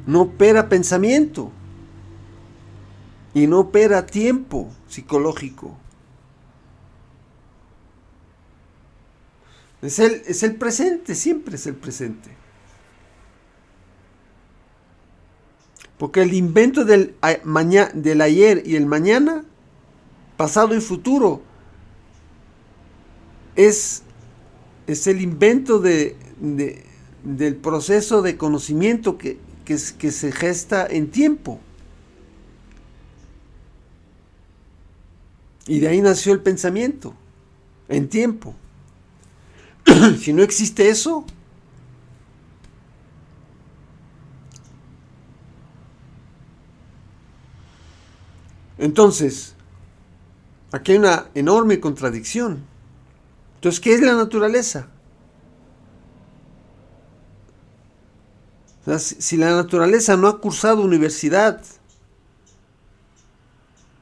no opera pensamiento. Y no opera tiempo psicológico. Es el presente, siempre es el presente. Porque el invento del ayer y el mañana, pasado y futuro, es el invento del proceso de conocimiento que se gesta en tiempo. Y de ahí nació el pensamiento, en tiempo. Si no existe eso, entonces, aquí hay una enorme contradicción. Entonces, ¿qué es la naturaleza? O sea, si la naturaleza no ha cursado universidad,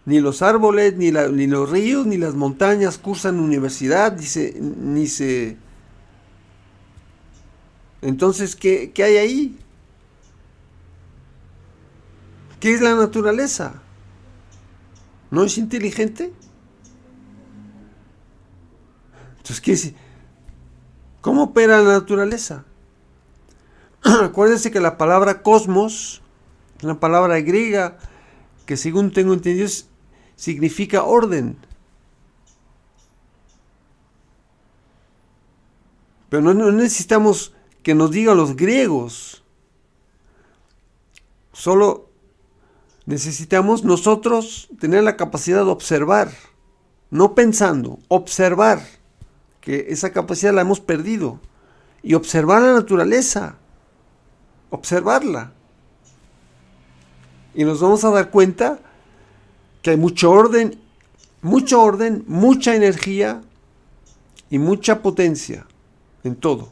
ni los árboles, ni los ríos, ni las montañas cursan universidad, Entonces, ¿qué hay ahí? ¿Qué es la naturaleza? ¿No es inteligente? Entonces, ¿cómo opera la naturaleza? Acuérdense que la palabra cosmos, una palabra griega que según tengo entendido significa orden. Pero no necesitamos que nos digan los griegos. Solo necesitamos nosotros tener la capacidad de observar, no pensando, observar, que esa capacidad la hemos perdido, y observar la naturaleza, observarla. Y nos vamos a dar cuenta que hay mucha orden, mucha energía y mucha potencia en todo.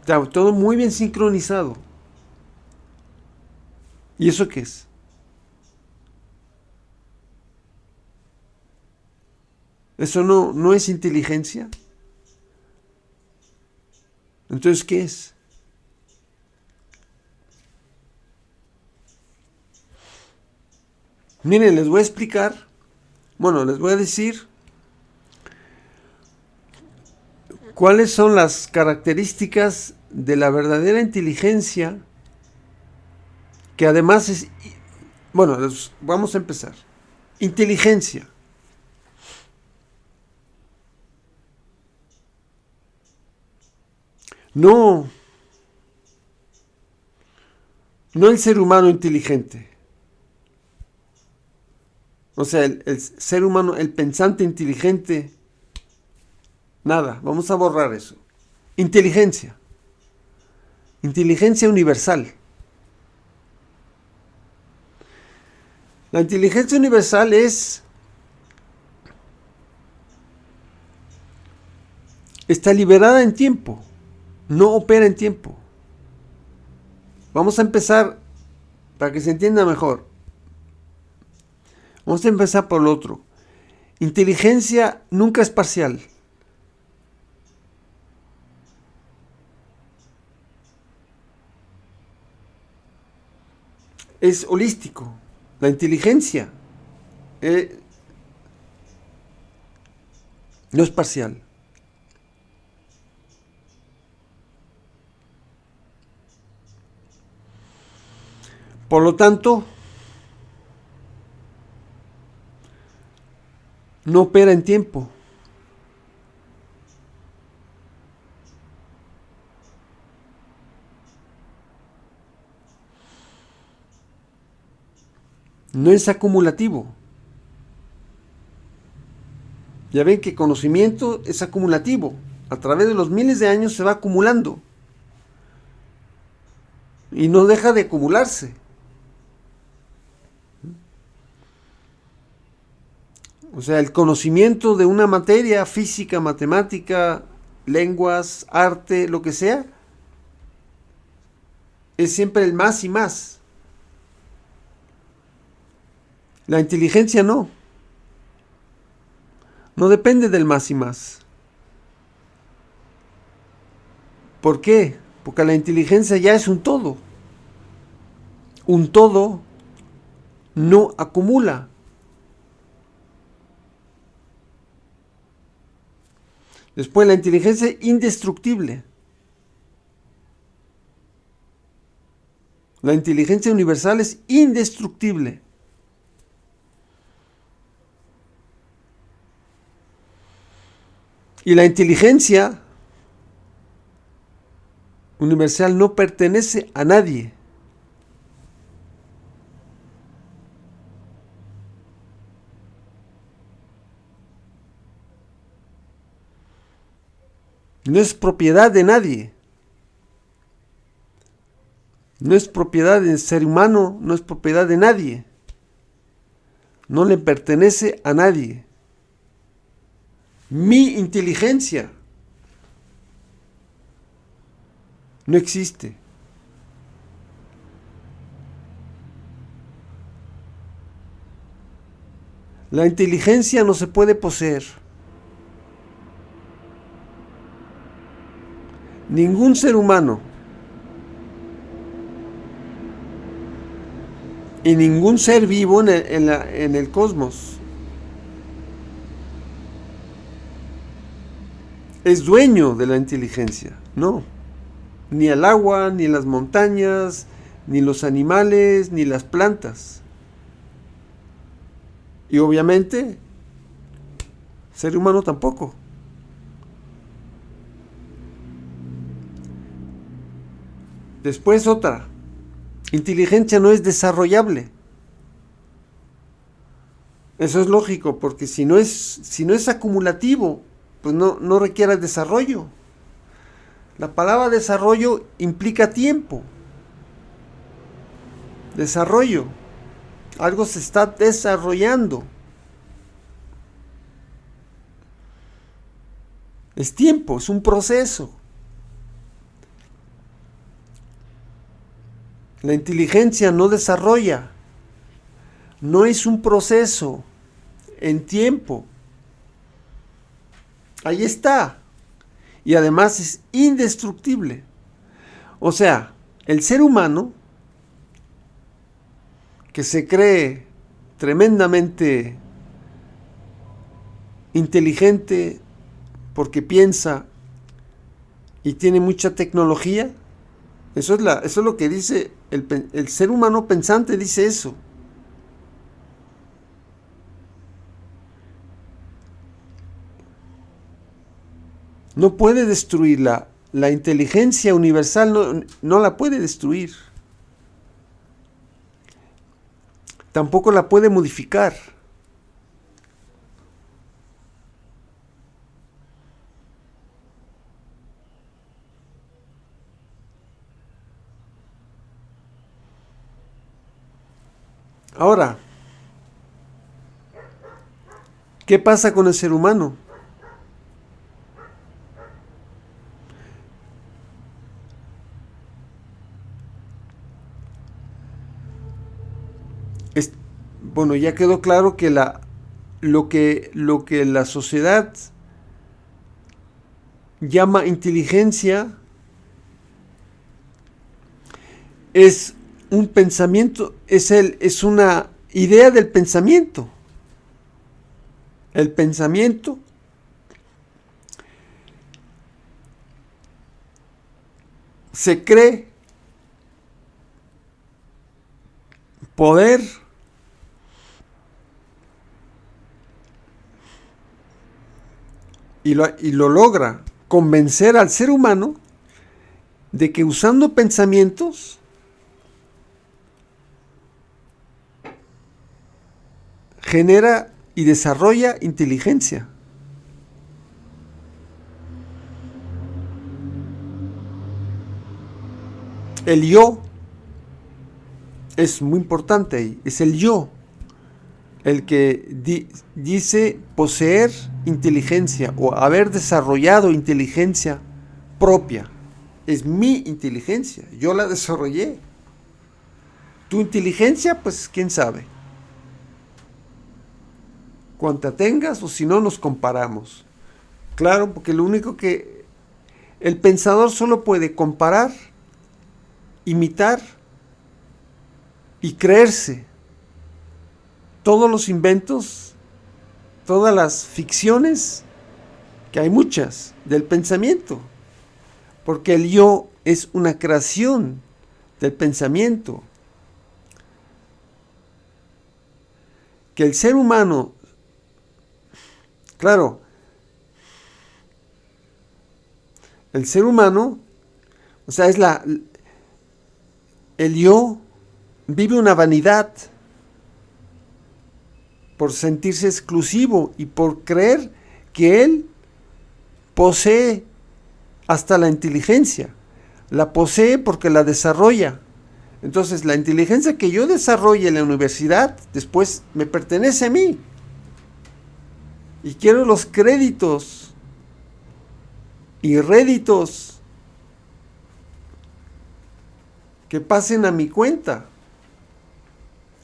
Está todo muy bien sincronizado. ¿Y eso qué es? ¿Eso no es inteligencia? Entonces, ¿qué es? Miren, les voy a explicar, les voy a decir cuáles son las características de la verdadera inteligencia, que además es... vamos a empezar. Inteligencia. No el ser humano inteligente. O sea, el ser humano, el pensante inteligente, nada, vamos a borrar eso. Inteligencia. Inteligencia universal. La inteligencia universal está liberada en tiempo, no opera en tiempo. Vamos a empezar para que se entienda mejor. Vamos a empezar por lo otro. Inteligencia nunca es parcial. Es holístico. La inteligencia no es parcial. Por lo tanto, no opera en tiempo. no es acumulativo. Ya ven que conocimiento es acumulativo. A través de los miles de años se va acumulando. Y no deja de acumularse. O sea, el conocimiento de una materia, física, matemática, lenguas, arte, lo que sea, es siempre el más y más. La inteligencia no. No depende del más y más. ¿Por qué? Porque la inteligencia ya es un todo. Un todo no acumula. Después, la inteligencia es indestructible. La inteligencia universal es indestructible. Y la inteligencia universal no pertenece a nadie. No es propiedad de nadie. No es propiedad del ser humano, no es propiedad de nadie. No le pertenece a nadie. Mi inteligencia no existe. La inteligencia no se puede poseer. Ningún ser humano y ningún ser vivo en el cosmos es dueño de la inteligencia. No. Ni el agua, ni las montañas, ni los animales, ni las plantas. Y obviamente, ser humano tampoco. Después otra. Inteligencia no es desarrollable. Eso es lógico, porque si no es acumulativo, pues no requiere desarrollo. La palabra desarrollo implica tiempo. Desarrollo. Algo se está desarrollando. Es tiempo, es un proceso. La inteligencia no desarrolla. No es un proceso en tiempo. Ahí está. Y además es indestructible. O sea, el ser humano, que se cree tremendamente inteligente porque piensa y tiene mucha tecnología, eso es lo que dice el ser humano pensante, dice eso. No puede destruirla. La inteligencia universal no la puede destruir. Tampoco la puede modificar. Ahora, ¿qué pasa con el ser humano? Bueno, ya quedó claro que lo que la sociedad llama inteligencia es un pensamiento, es una idea del pensamiento. El pensamiento se cree poder y lo logra convencer al ser humano de que usando pensamientos genera y desarrolla inteligencia. El yo es muy importante ahí, es el yo el que dice poseer inteligencia o haber desarrollado inteligencia propia. Es mi inteligencia, yo la desarrollé. Tu inteligencia, pues quién sabe cuánta tengas, o si no nos comparamos. Claro, porque lo único que el pensador solo puede comparar, imitar y creerse todos los inventos, todas las ficciones, que hay muchas, del pensamiento, porque el yo es una creación del pensamiento. Que el ser humano, claro, el ser humano, o sea, el yo vive una vanidad por sentirse exclusivo y por creer que él posee hasta la inteligencia. La posee porque la desarrolla. Entonces, la inteligencia que yo desarrolle en la universidad, después me pertenece a mí. Y quiero los créditos y réditos que pasen a mi cuenta.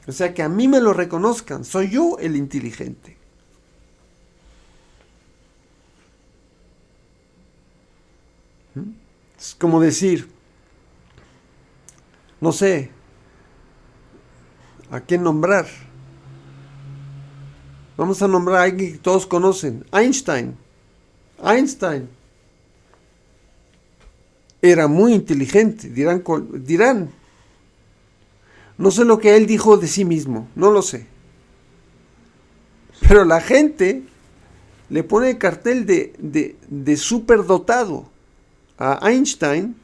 O sea, que a mí me lo reconozcan. Soy yo el inteligente. Es como decir, no sé, ¿a quién nombrar? Vamos a nombrar a alguien que todos conocen. Einstein. Einstein era muy inteligente, dirán. No sé lo que él dijo de sí mismo, no lo sé. Pero la gente le pone el cartel de superdotado a Einstein.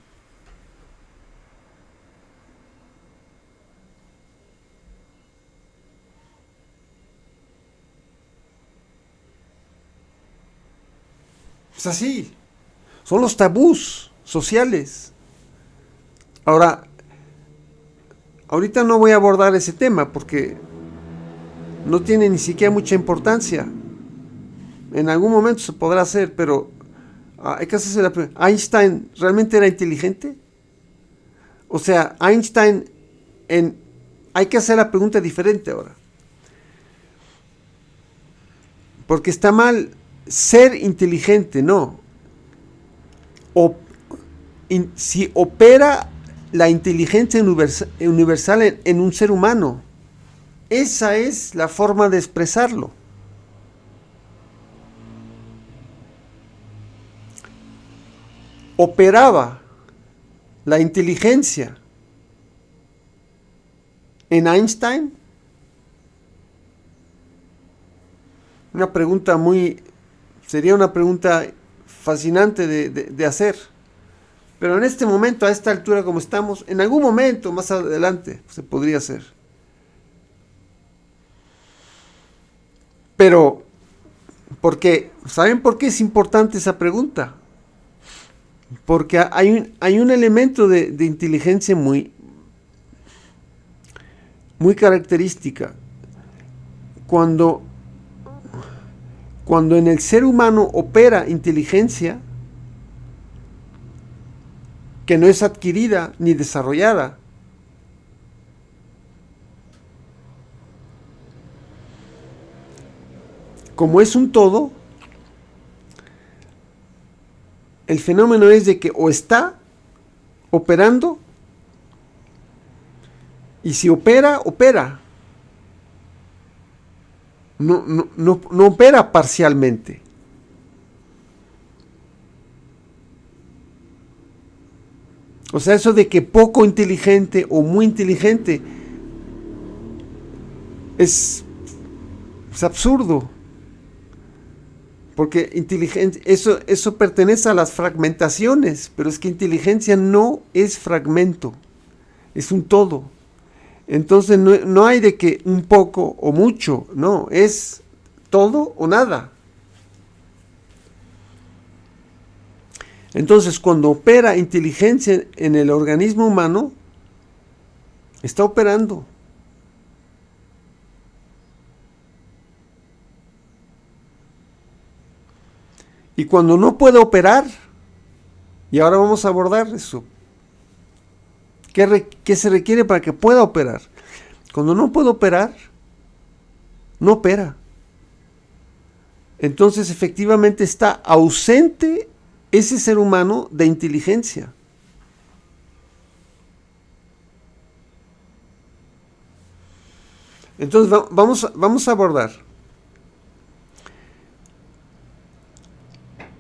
Es así. Son los tabús sociales. Ahorita no voy a abordar ese tema porque no tiene ni siquiera mucha importancia. En algún momento se podrá hacer, pero hay que hacerse la pregunta. ¿Einstein realmente era inteligente? O sea, Einstein hay que hacer la pregunta diferente ahora. Porque está mal ser inteligente, no. Si opera la inteligencia universal en un ser humano, esa es la forma de expresarlo. Operaba la inteligencia en Einstein. Sería una pregunta fascinante de hacer. Pero en este momento, a esta altura como estamos, en algún momento más adelante se podría hacer. Pero, ¿saben por qué es importante esa pregunta? Porque hay un elemento de inteligencia muy característica. Cuando en el ser humano opera inteligencia que no es adquirida ni desarrollada, como es un todo, el fenómeno es de que o está operando, y si opera. No opera parcialmente. O sea, eso de que poco inteligente o muy inteligente es absurdo. Porque eso pertenece a las fragmentaciones, pero es que inteligencia no es fragmento, es un todo. Entonces no hay de que un poco o mucho, no, es todo o nada. Entonces, cuando opera inteligencia en el organismo humano, está operando. Y cuando no puede operar, y ahora vamos a abordar eso, ¿qué se requiere para que pueda operar? Cuando no puede operar, no opera. Entonces, efectivamente, está ausente ese ser humano de inteligencia. Entonces, vamos a abordar.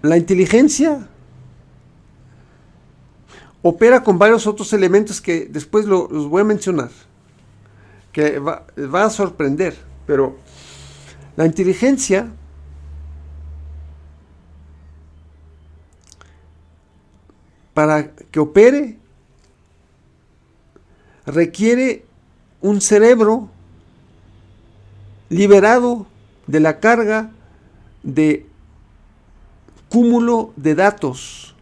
La inteligencia opera con varios otros elementos que después los voy a mencionar, que va a sorprender, pero la inteligencia para que opere requiere un cerebro liberado de la carga de cúmulo de datos,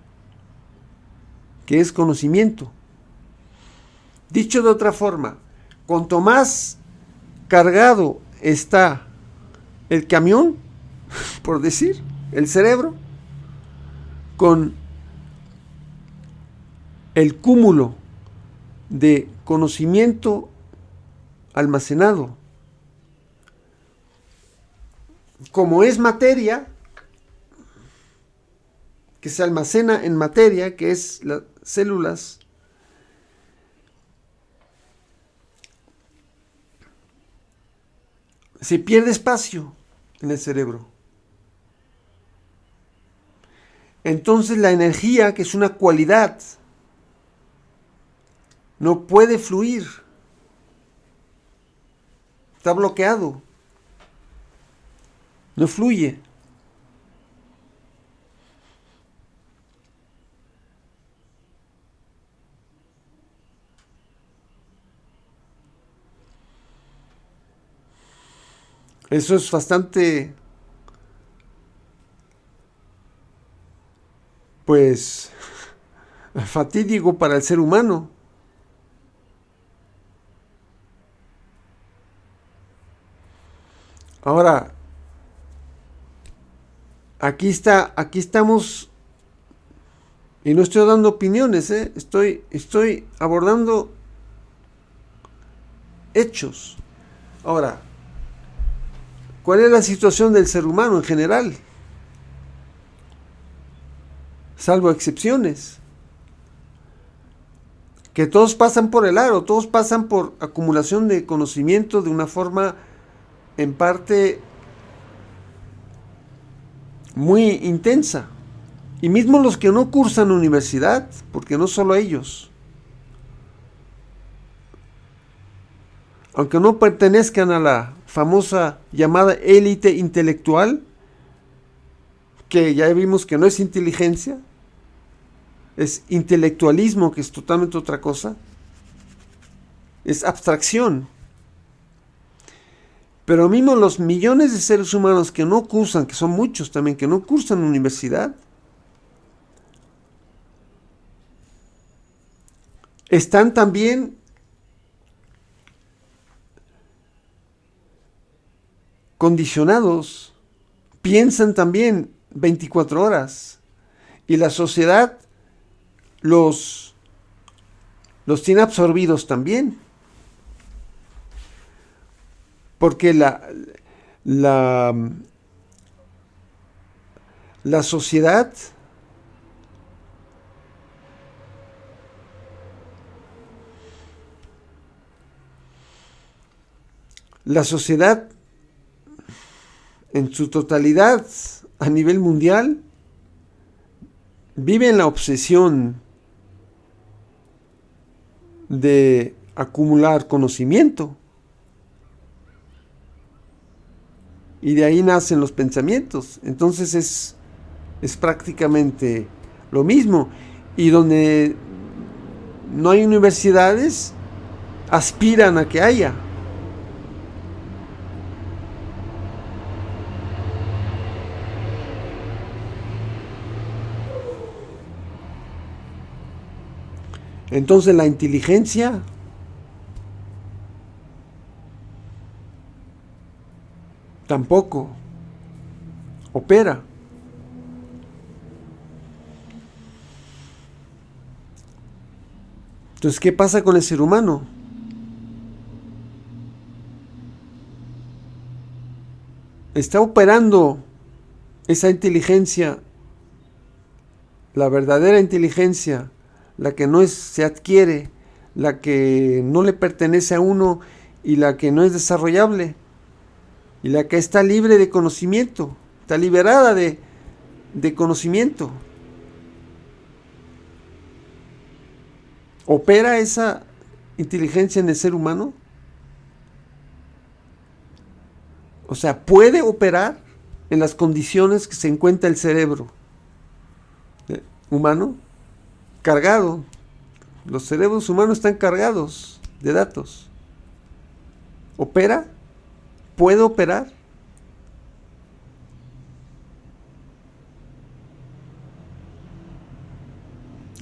que es conocimiento. Dicho de otra forma, cuanto más cargado está el camión, por decir, el cerebro, con el cúmulo de conocimiento almacenado, como es materia, que se almacena en materia, que es las células, se pierde espacio en el cerebro. Entonces la energía, que es una cualidad, no puede fluir. Está bloqueado. No fluye. Eso es bastante, pues, fatídico para el ser humano. Ahora, aquí estamos, y no estoy dando opiniones, estoy abordando hechos. Ahora, ¿cuál es la situación del ser humano en general? Salvo excepciones. Que todos pasan por el aro, todos pasan por acumulación de conocimiento de una forma en parte muy intensa. Y mismo los que no cursan universidad, porque no solo ellos, aunque no pertenezcan a la famosa llamada élite intelectual, que ya vimos que no es inteligencia, es intelectualismo, que es totalmente otra cosa, es abstracción. Pero mismo los millones de seres humanos que no cursan, que son muchos también, que no cursan universidad, están también condicionados, piensan también 24 horas, y la sociedad los tiene absorbidos también. Porque la sociedad en su totalidad a nivel mundial vive en la obsesión de acumular conocimiento. Y de ahí nacen los pensamientos. Entonces es prácticamente lo mismo. Y donde no hay universidades, aspiran a que haya. Entonces la inteligencia tampoco opera. Entonces, ¿qué pasa con el ser humano? ¿Está operando esa inteligencia, la verdadera inteligencia, la que no se adquiere, la que no le pertenece a uno y la que no es desarrollable, y la que está libre de conocimiento, está liberada de conocimiento? ¿Opera esa inteligencia en el ser humano? O sea, ¿puede operar en las condiciones que se encuentra el cerebro humano? Cargado. Los cerebros humanos están cargados de datos. ¿Opera? ¿Puede operar?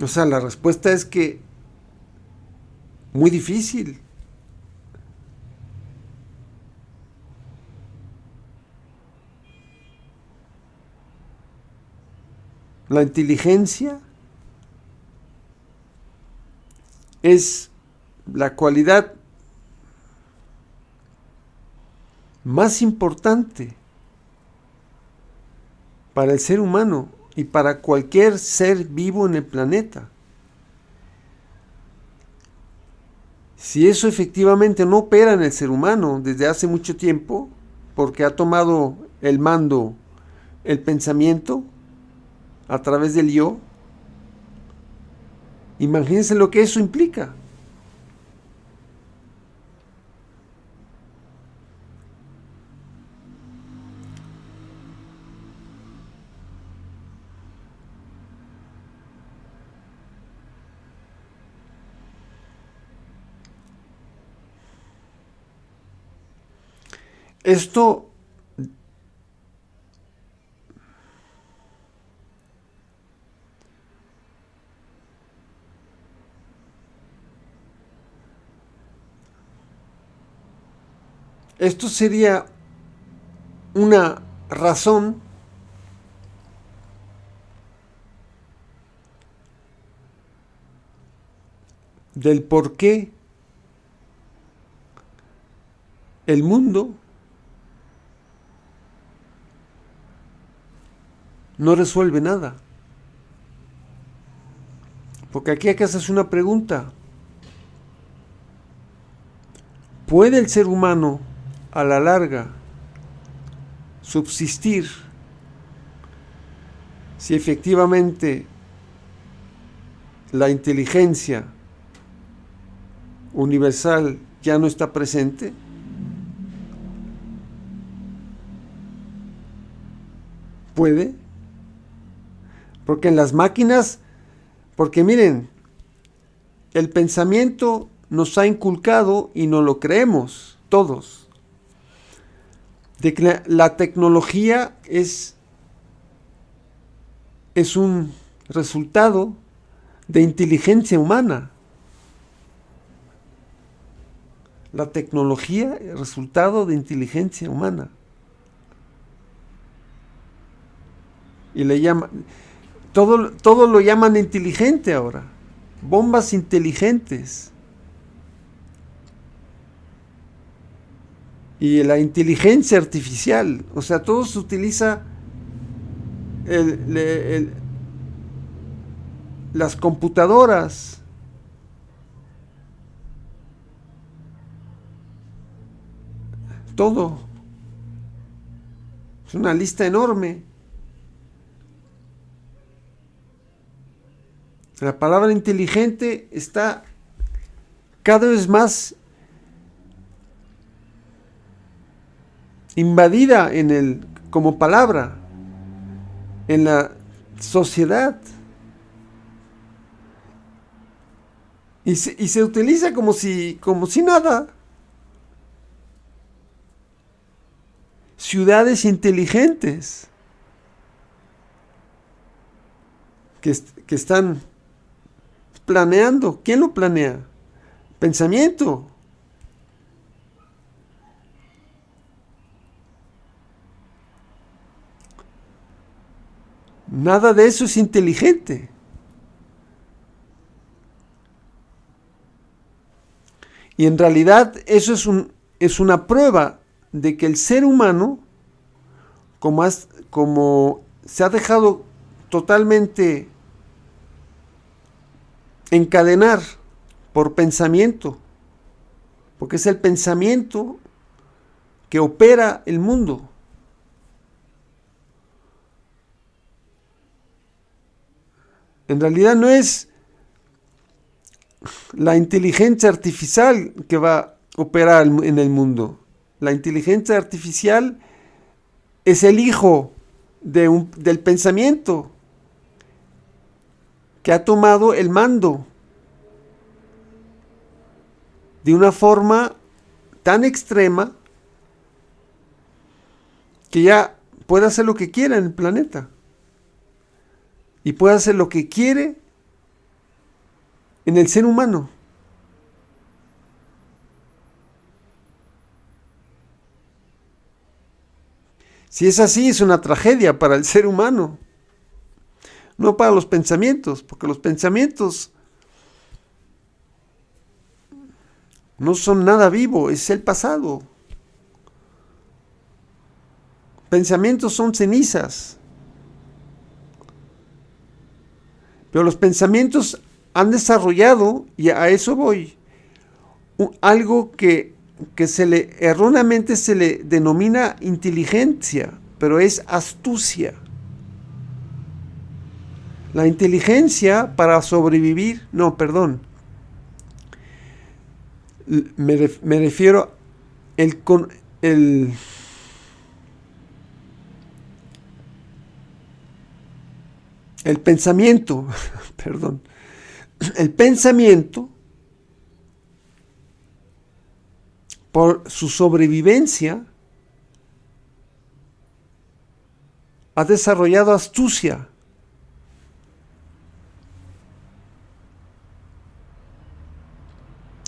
O sea, la respuesta es que muy difícil. La inteligencia es la cualidad más importante para el ser humano y para cualquier ser vivo en el planeta. Si eso efectivamente no opera en el ser humano desde hace mucho tiempo, porque ha tomado el mando el pensamiento a través del yo, imagínense lo que eso implica. Esto sería una razón del por qué el mundo no resuelve nada. Porque aquí hay que hacerse una pregunta. ¿Puede el ser humano a la larga subsistir si efectivamente la inteligencia universal ya no está presente? ¿Puede? Porque en las máquinas, porque miren, el pensamiento nos ha inculcado y no lo creemos todos, de que la tecnología es un resultado de inteligencia humana. La tecnología es resultado de inteligencia humana. Y le llaman, todo lo llaman inteligente ahora. Bombas inteligentes. Y la inteligencia artificial. O sea, todo se utiliza las computadoras. Todo. Es una lista enorme. La palabra inteligente está cada vez más invadida como palabra en la sociedad. Y se utiliza como si nada. Ciudades inteligentes que están planeando. ¿Quién lo planea? Pensamiento. Nada de eso es inteligente. Y en realidad eso es una prueba de que el ser humano, como se ha dejado totalmente encadenar por pensamiento, porque es el pensamiento que opera el mundo. En realidad no es la inteligencia artificial que va a operar en el mundo. La inteligencia artificial es el hijo del pensamiento que ha tomado el mando de una forma tan extrema que ya puede hacer lo que quiera en el planeta. Y puede hacer lo que quiere en el ser humano. Si es así, es una tragedia para el ser humano. No para los pensamientos, porque los pensamientos no son nada vivo, es el pasado. Pensamientos son cenizas. Pero los pensamientos han desarrollado, y a eso voy, algo que erróneamente se le denomina inteligencia, pero es astucia. La inteligencia para sobrevivir, me refiero el pensamiento, perdón, el pensamiento por su sobrevivencia ha desarrollado astucia.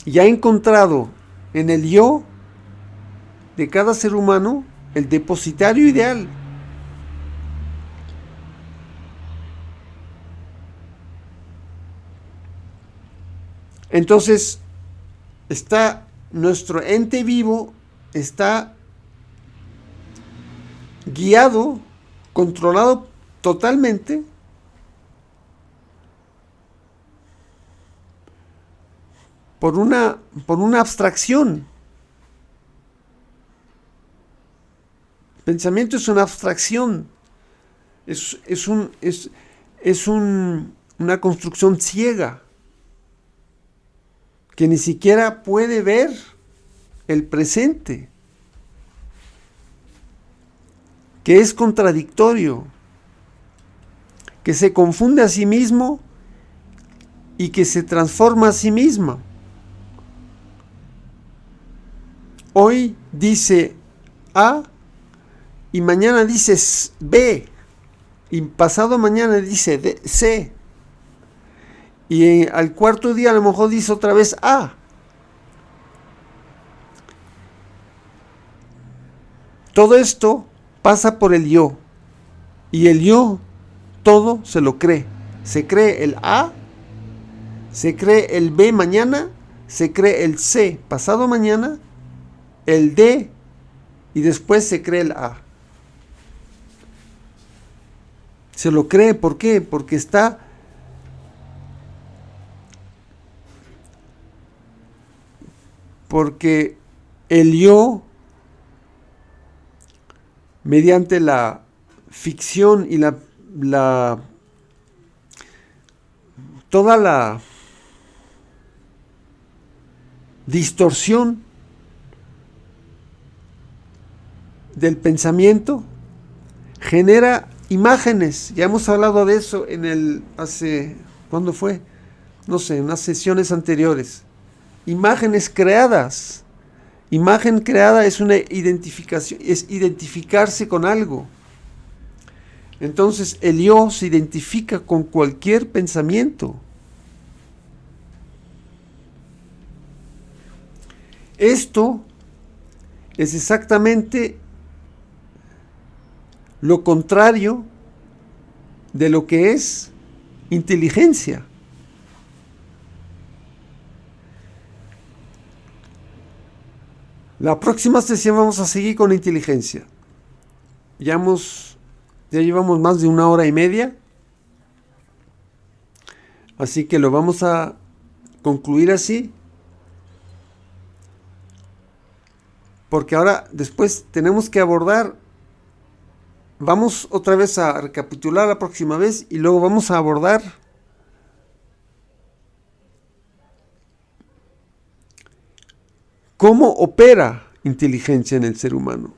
Y ha encontrado en el yo de cada ser humano el depositario ideal. Entonces, nuestro ente vivo está guiado, controlado totalmente por una abstracción. Pensamiento es una abstracción, es una construcción ciega que ni siquiera puede ver el presente, que es contradictorio, que se confunde a sí mismo y que se transforma a sí misma. Hoy dice A y mañana dice B y pasado mañana dice C y al cuarto día a lo mejor dice otra vez A. Todo esto pasa por el yo y el yo todo se lo cree. Se cree el A, se cree el B mañana, se cree el C pasado mañana, el D y después se cree el A. Se lo cree, ¿por qué? Porque porque el yo, mediante la ficción y toda la distorsión del pensamiento, genera imágenes. Ya hemos hablado de eso ¿cuándo fue? no sé, en unas sesiones anteriores. Imágenes creadas. Imagen creada es una identificación, es identificarse con algo. Entonces el yo se identifica con cualquier pensamiento. Esto es exactamente lo contrario de lo que es inteligencia. La próxima sesión vamos a seguir con inteligencia. Ya llevamos más de 1 hora y media. Así que lo vamos a concluir así. Porque ahora después tenemos que abordar. Vamos otra vez a recapitular la próxima vez y luego vamos a abordar cómo opera inteligencia en el ser humano.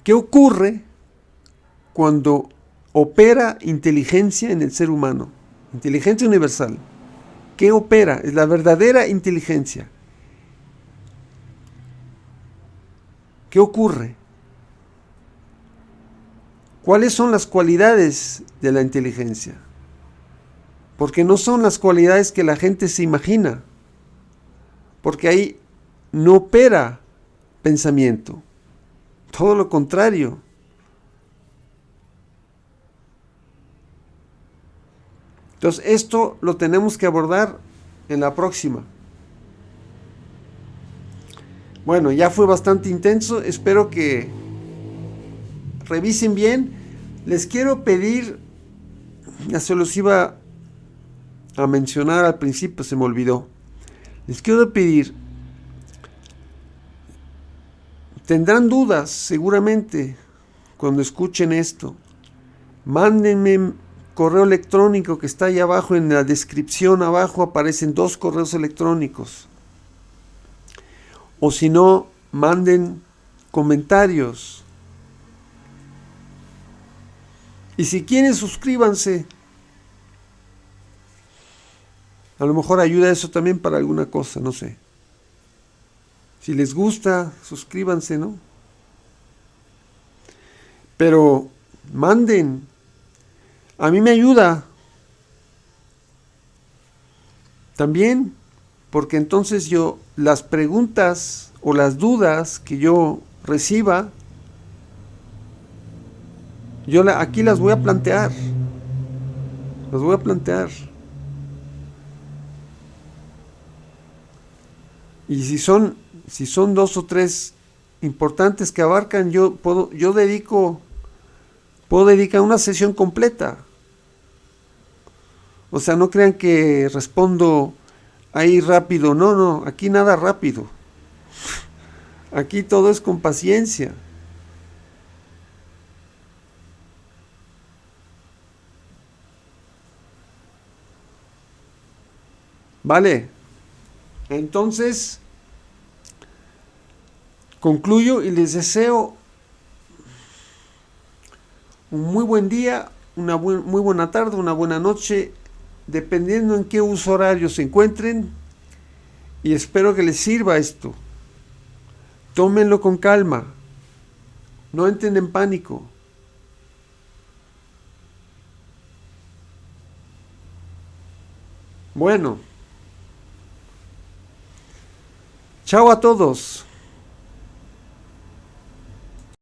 ¿Qué ocurre cuando opera inteligencia en el ser humano? Inteligencia universal. ¿Qué opera? Es la verdadera inteligencia. ¿Qué ocurre? ¿Cuáles son las cualidades de la inteligencia? Porque no son las cualidades que la gente se imagina. Porque ahí no opera pensamiento. Todo lo contrario. Entonces, esto lo tenemos que abordar en la próxima. Bueno, ya fue bastante intenso. Espero que revisen bien. Les quiero pedir, ya se los iba a mencionar al principio, se me olvidó. Les quiero pedir, tendrán dudas seguramente cuando escuchen esto. Mándenme correo electrónico que está ahí abajo en la descripción. Abajo aparecen 2 correos electrónicos. O si no, manden comentarios. Y si quieren, suscríbanse. A lo mejor ayuda eso también para alguna cosa, no sé. Si les gusta, suscríbanse, ¿no? Pero manden. A mí me ayuda. También, porque entonces yo las preguntas o las dudas que yo reciba, aquí las voy a plantear. Las voy a plantear. Y si son 2 o 3 importantes que abarcan, puedo dedicar una sesión completa. O sea, no crean que respondo ahí rápido. No, aquí nada rápido. Aquí todo es con paciencia. Vale. Entonces, concluyo y les deseo un muy buen día, muy buena tarde, una buena noche, dependiendo en qué uso horario se encuentren, y espero que les sirva esto. Tómenlo con calma, no entren en pánico. Bueno, chao a todos.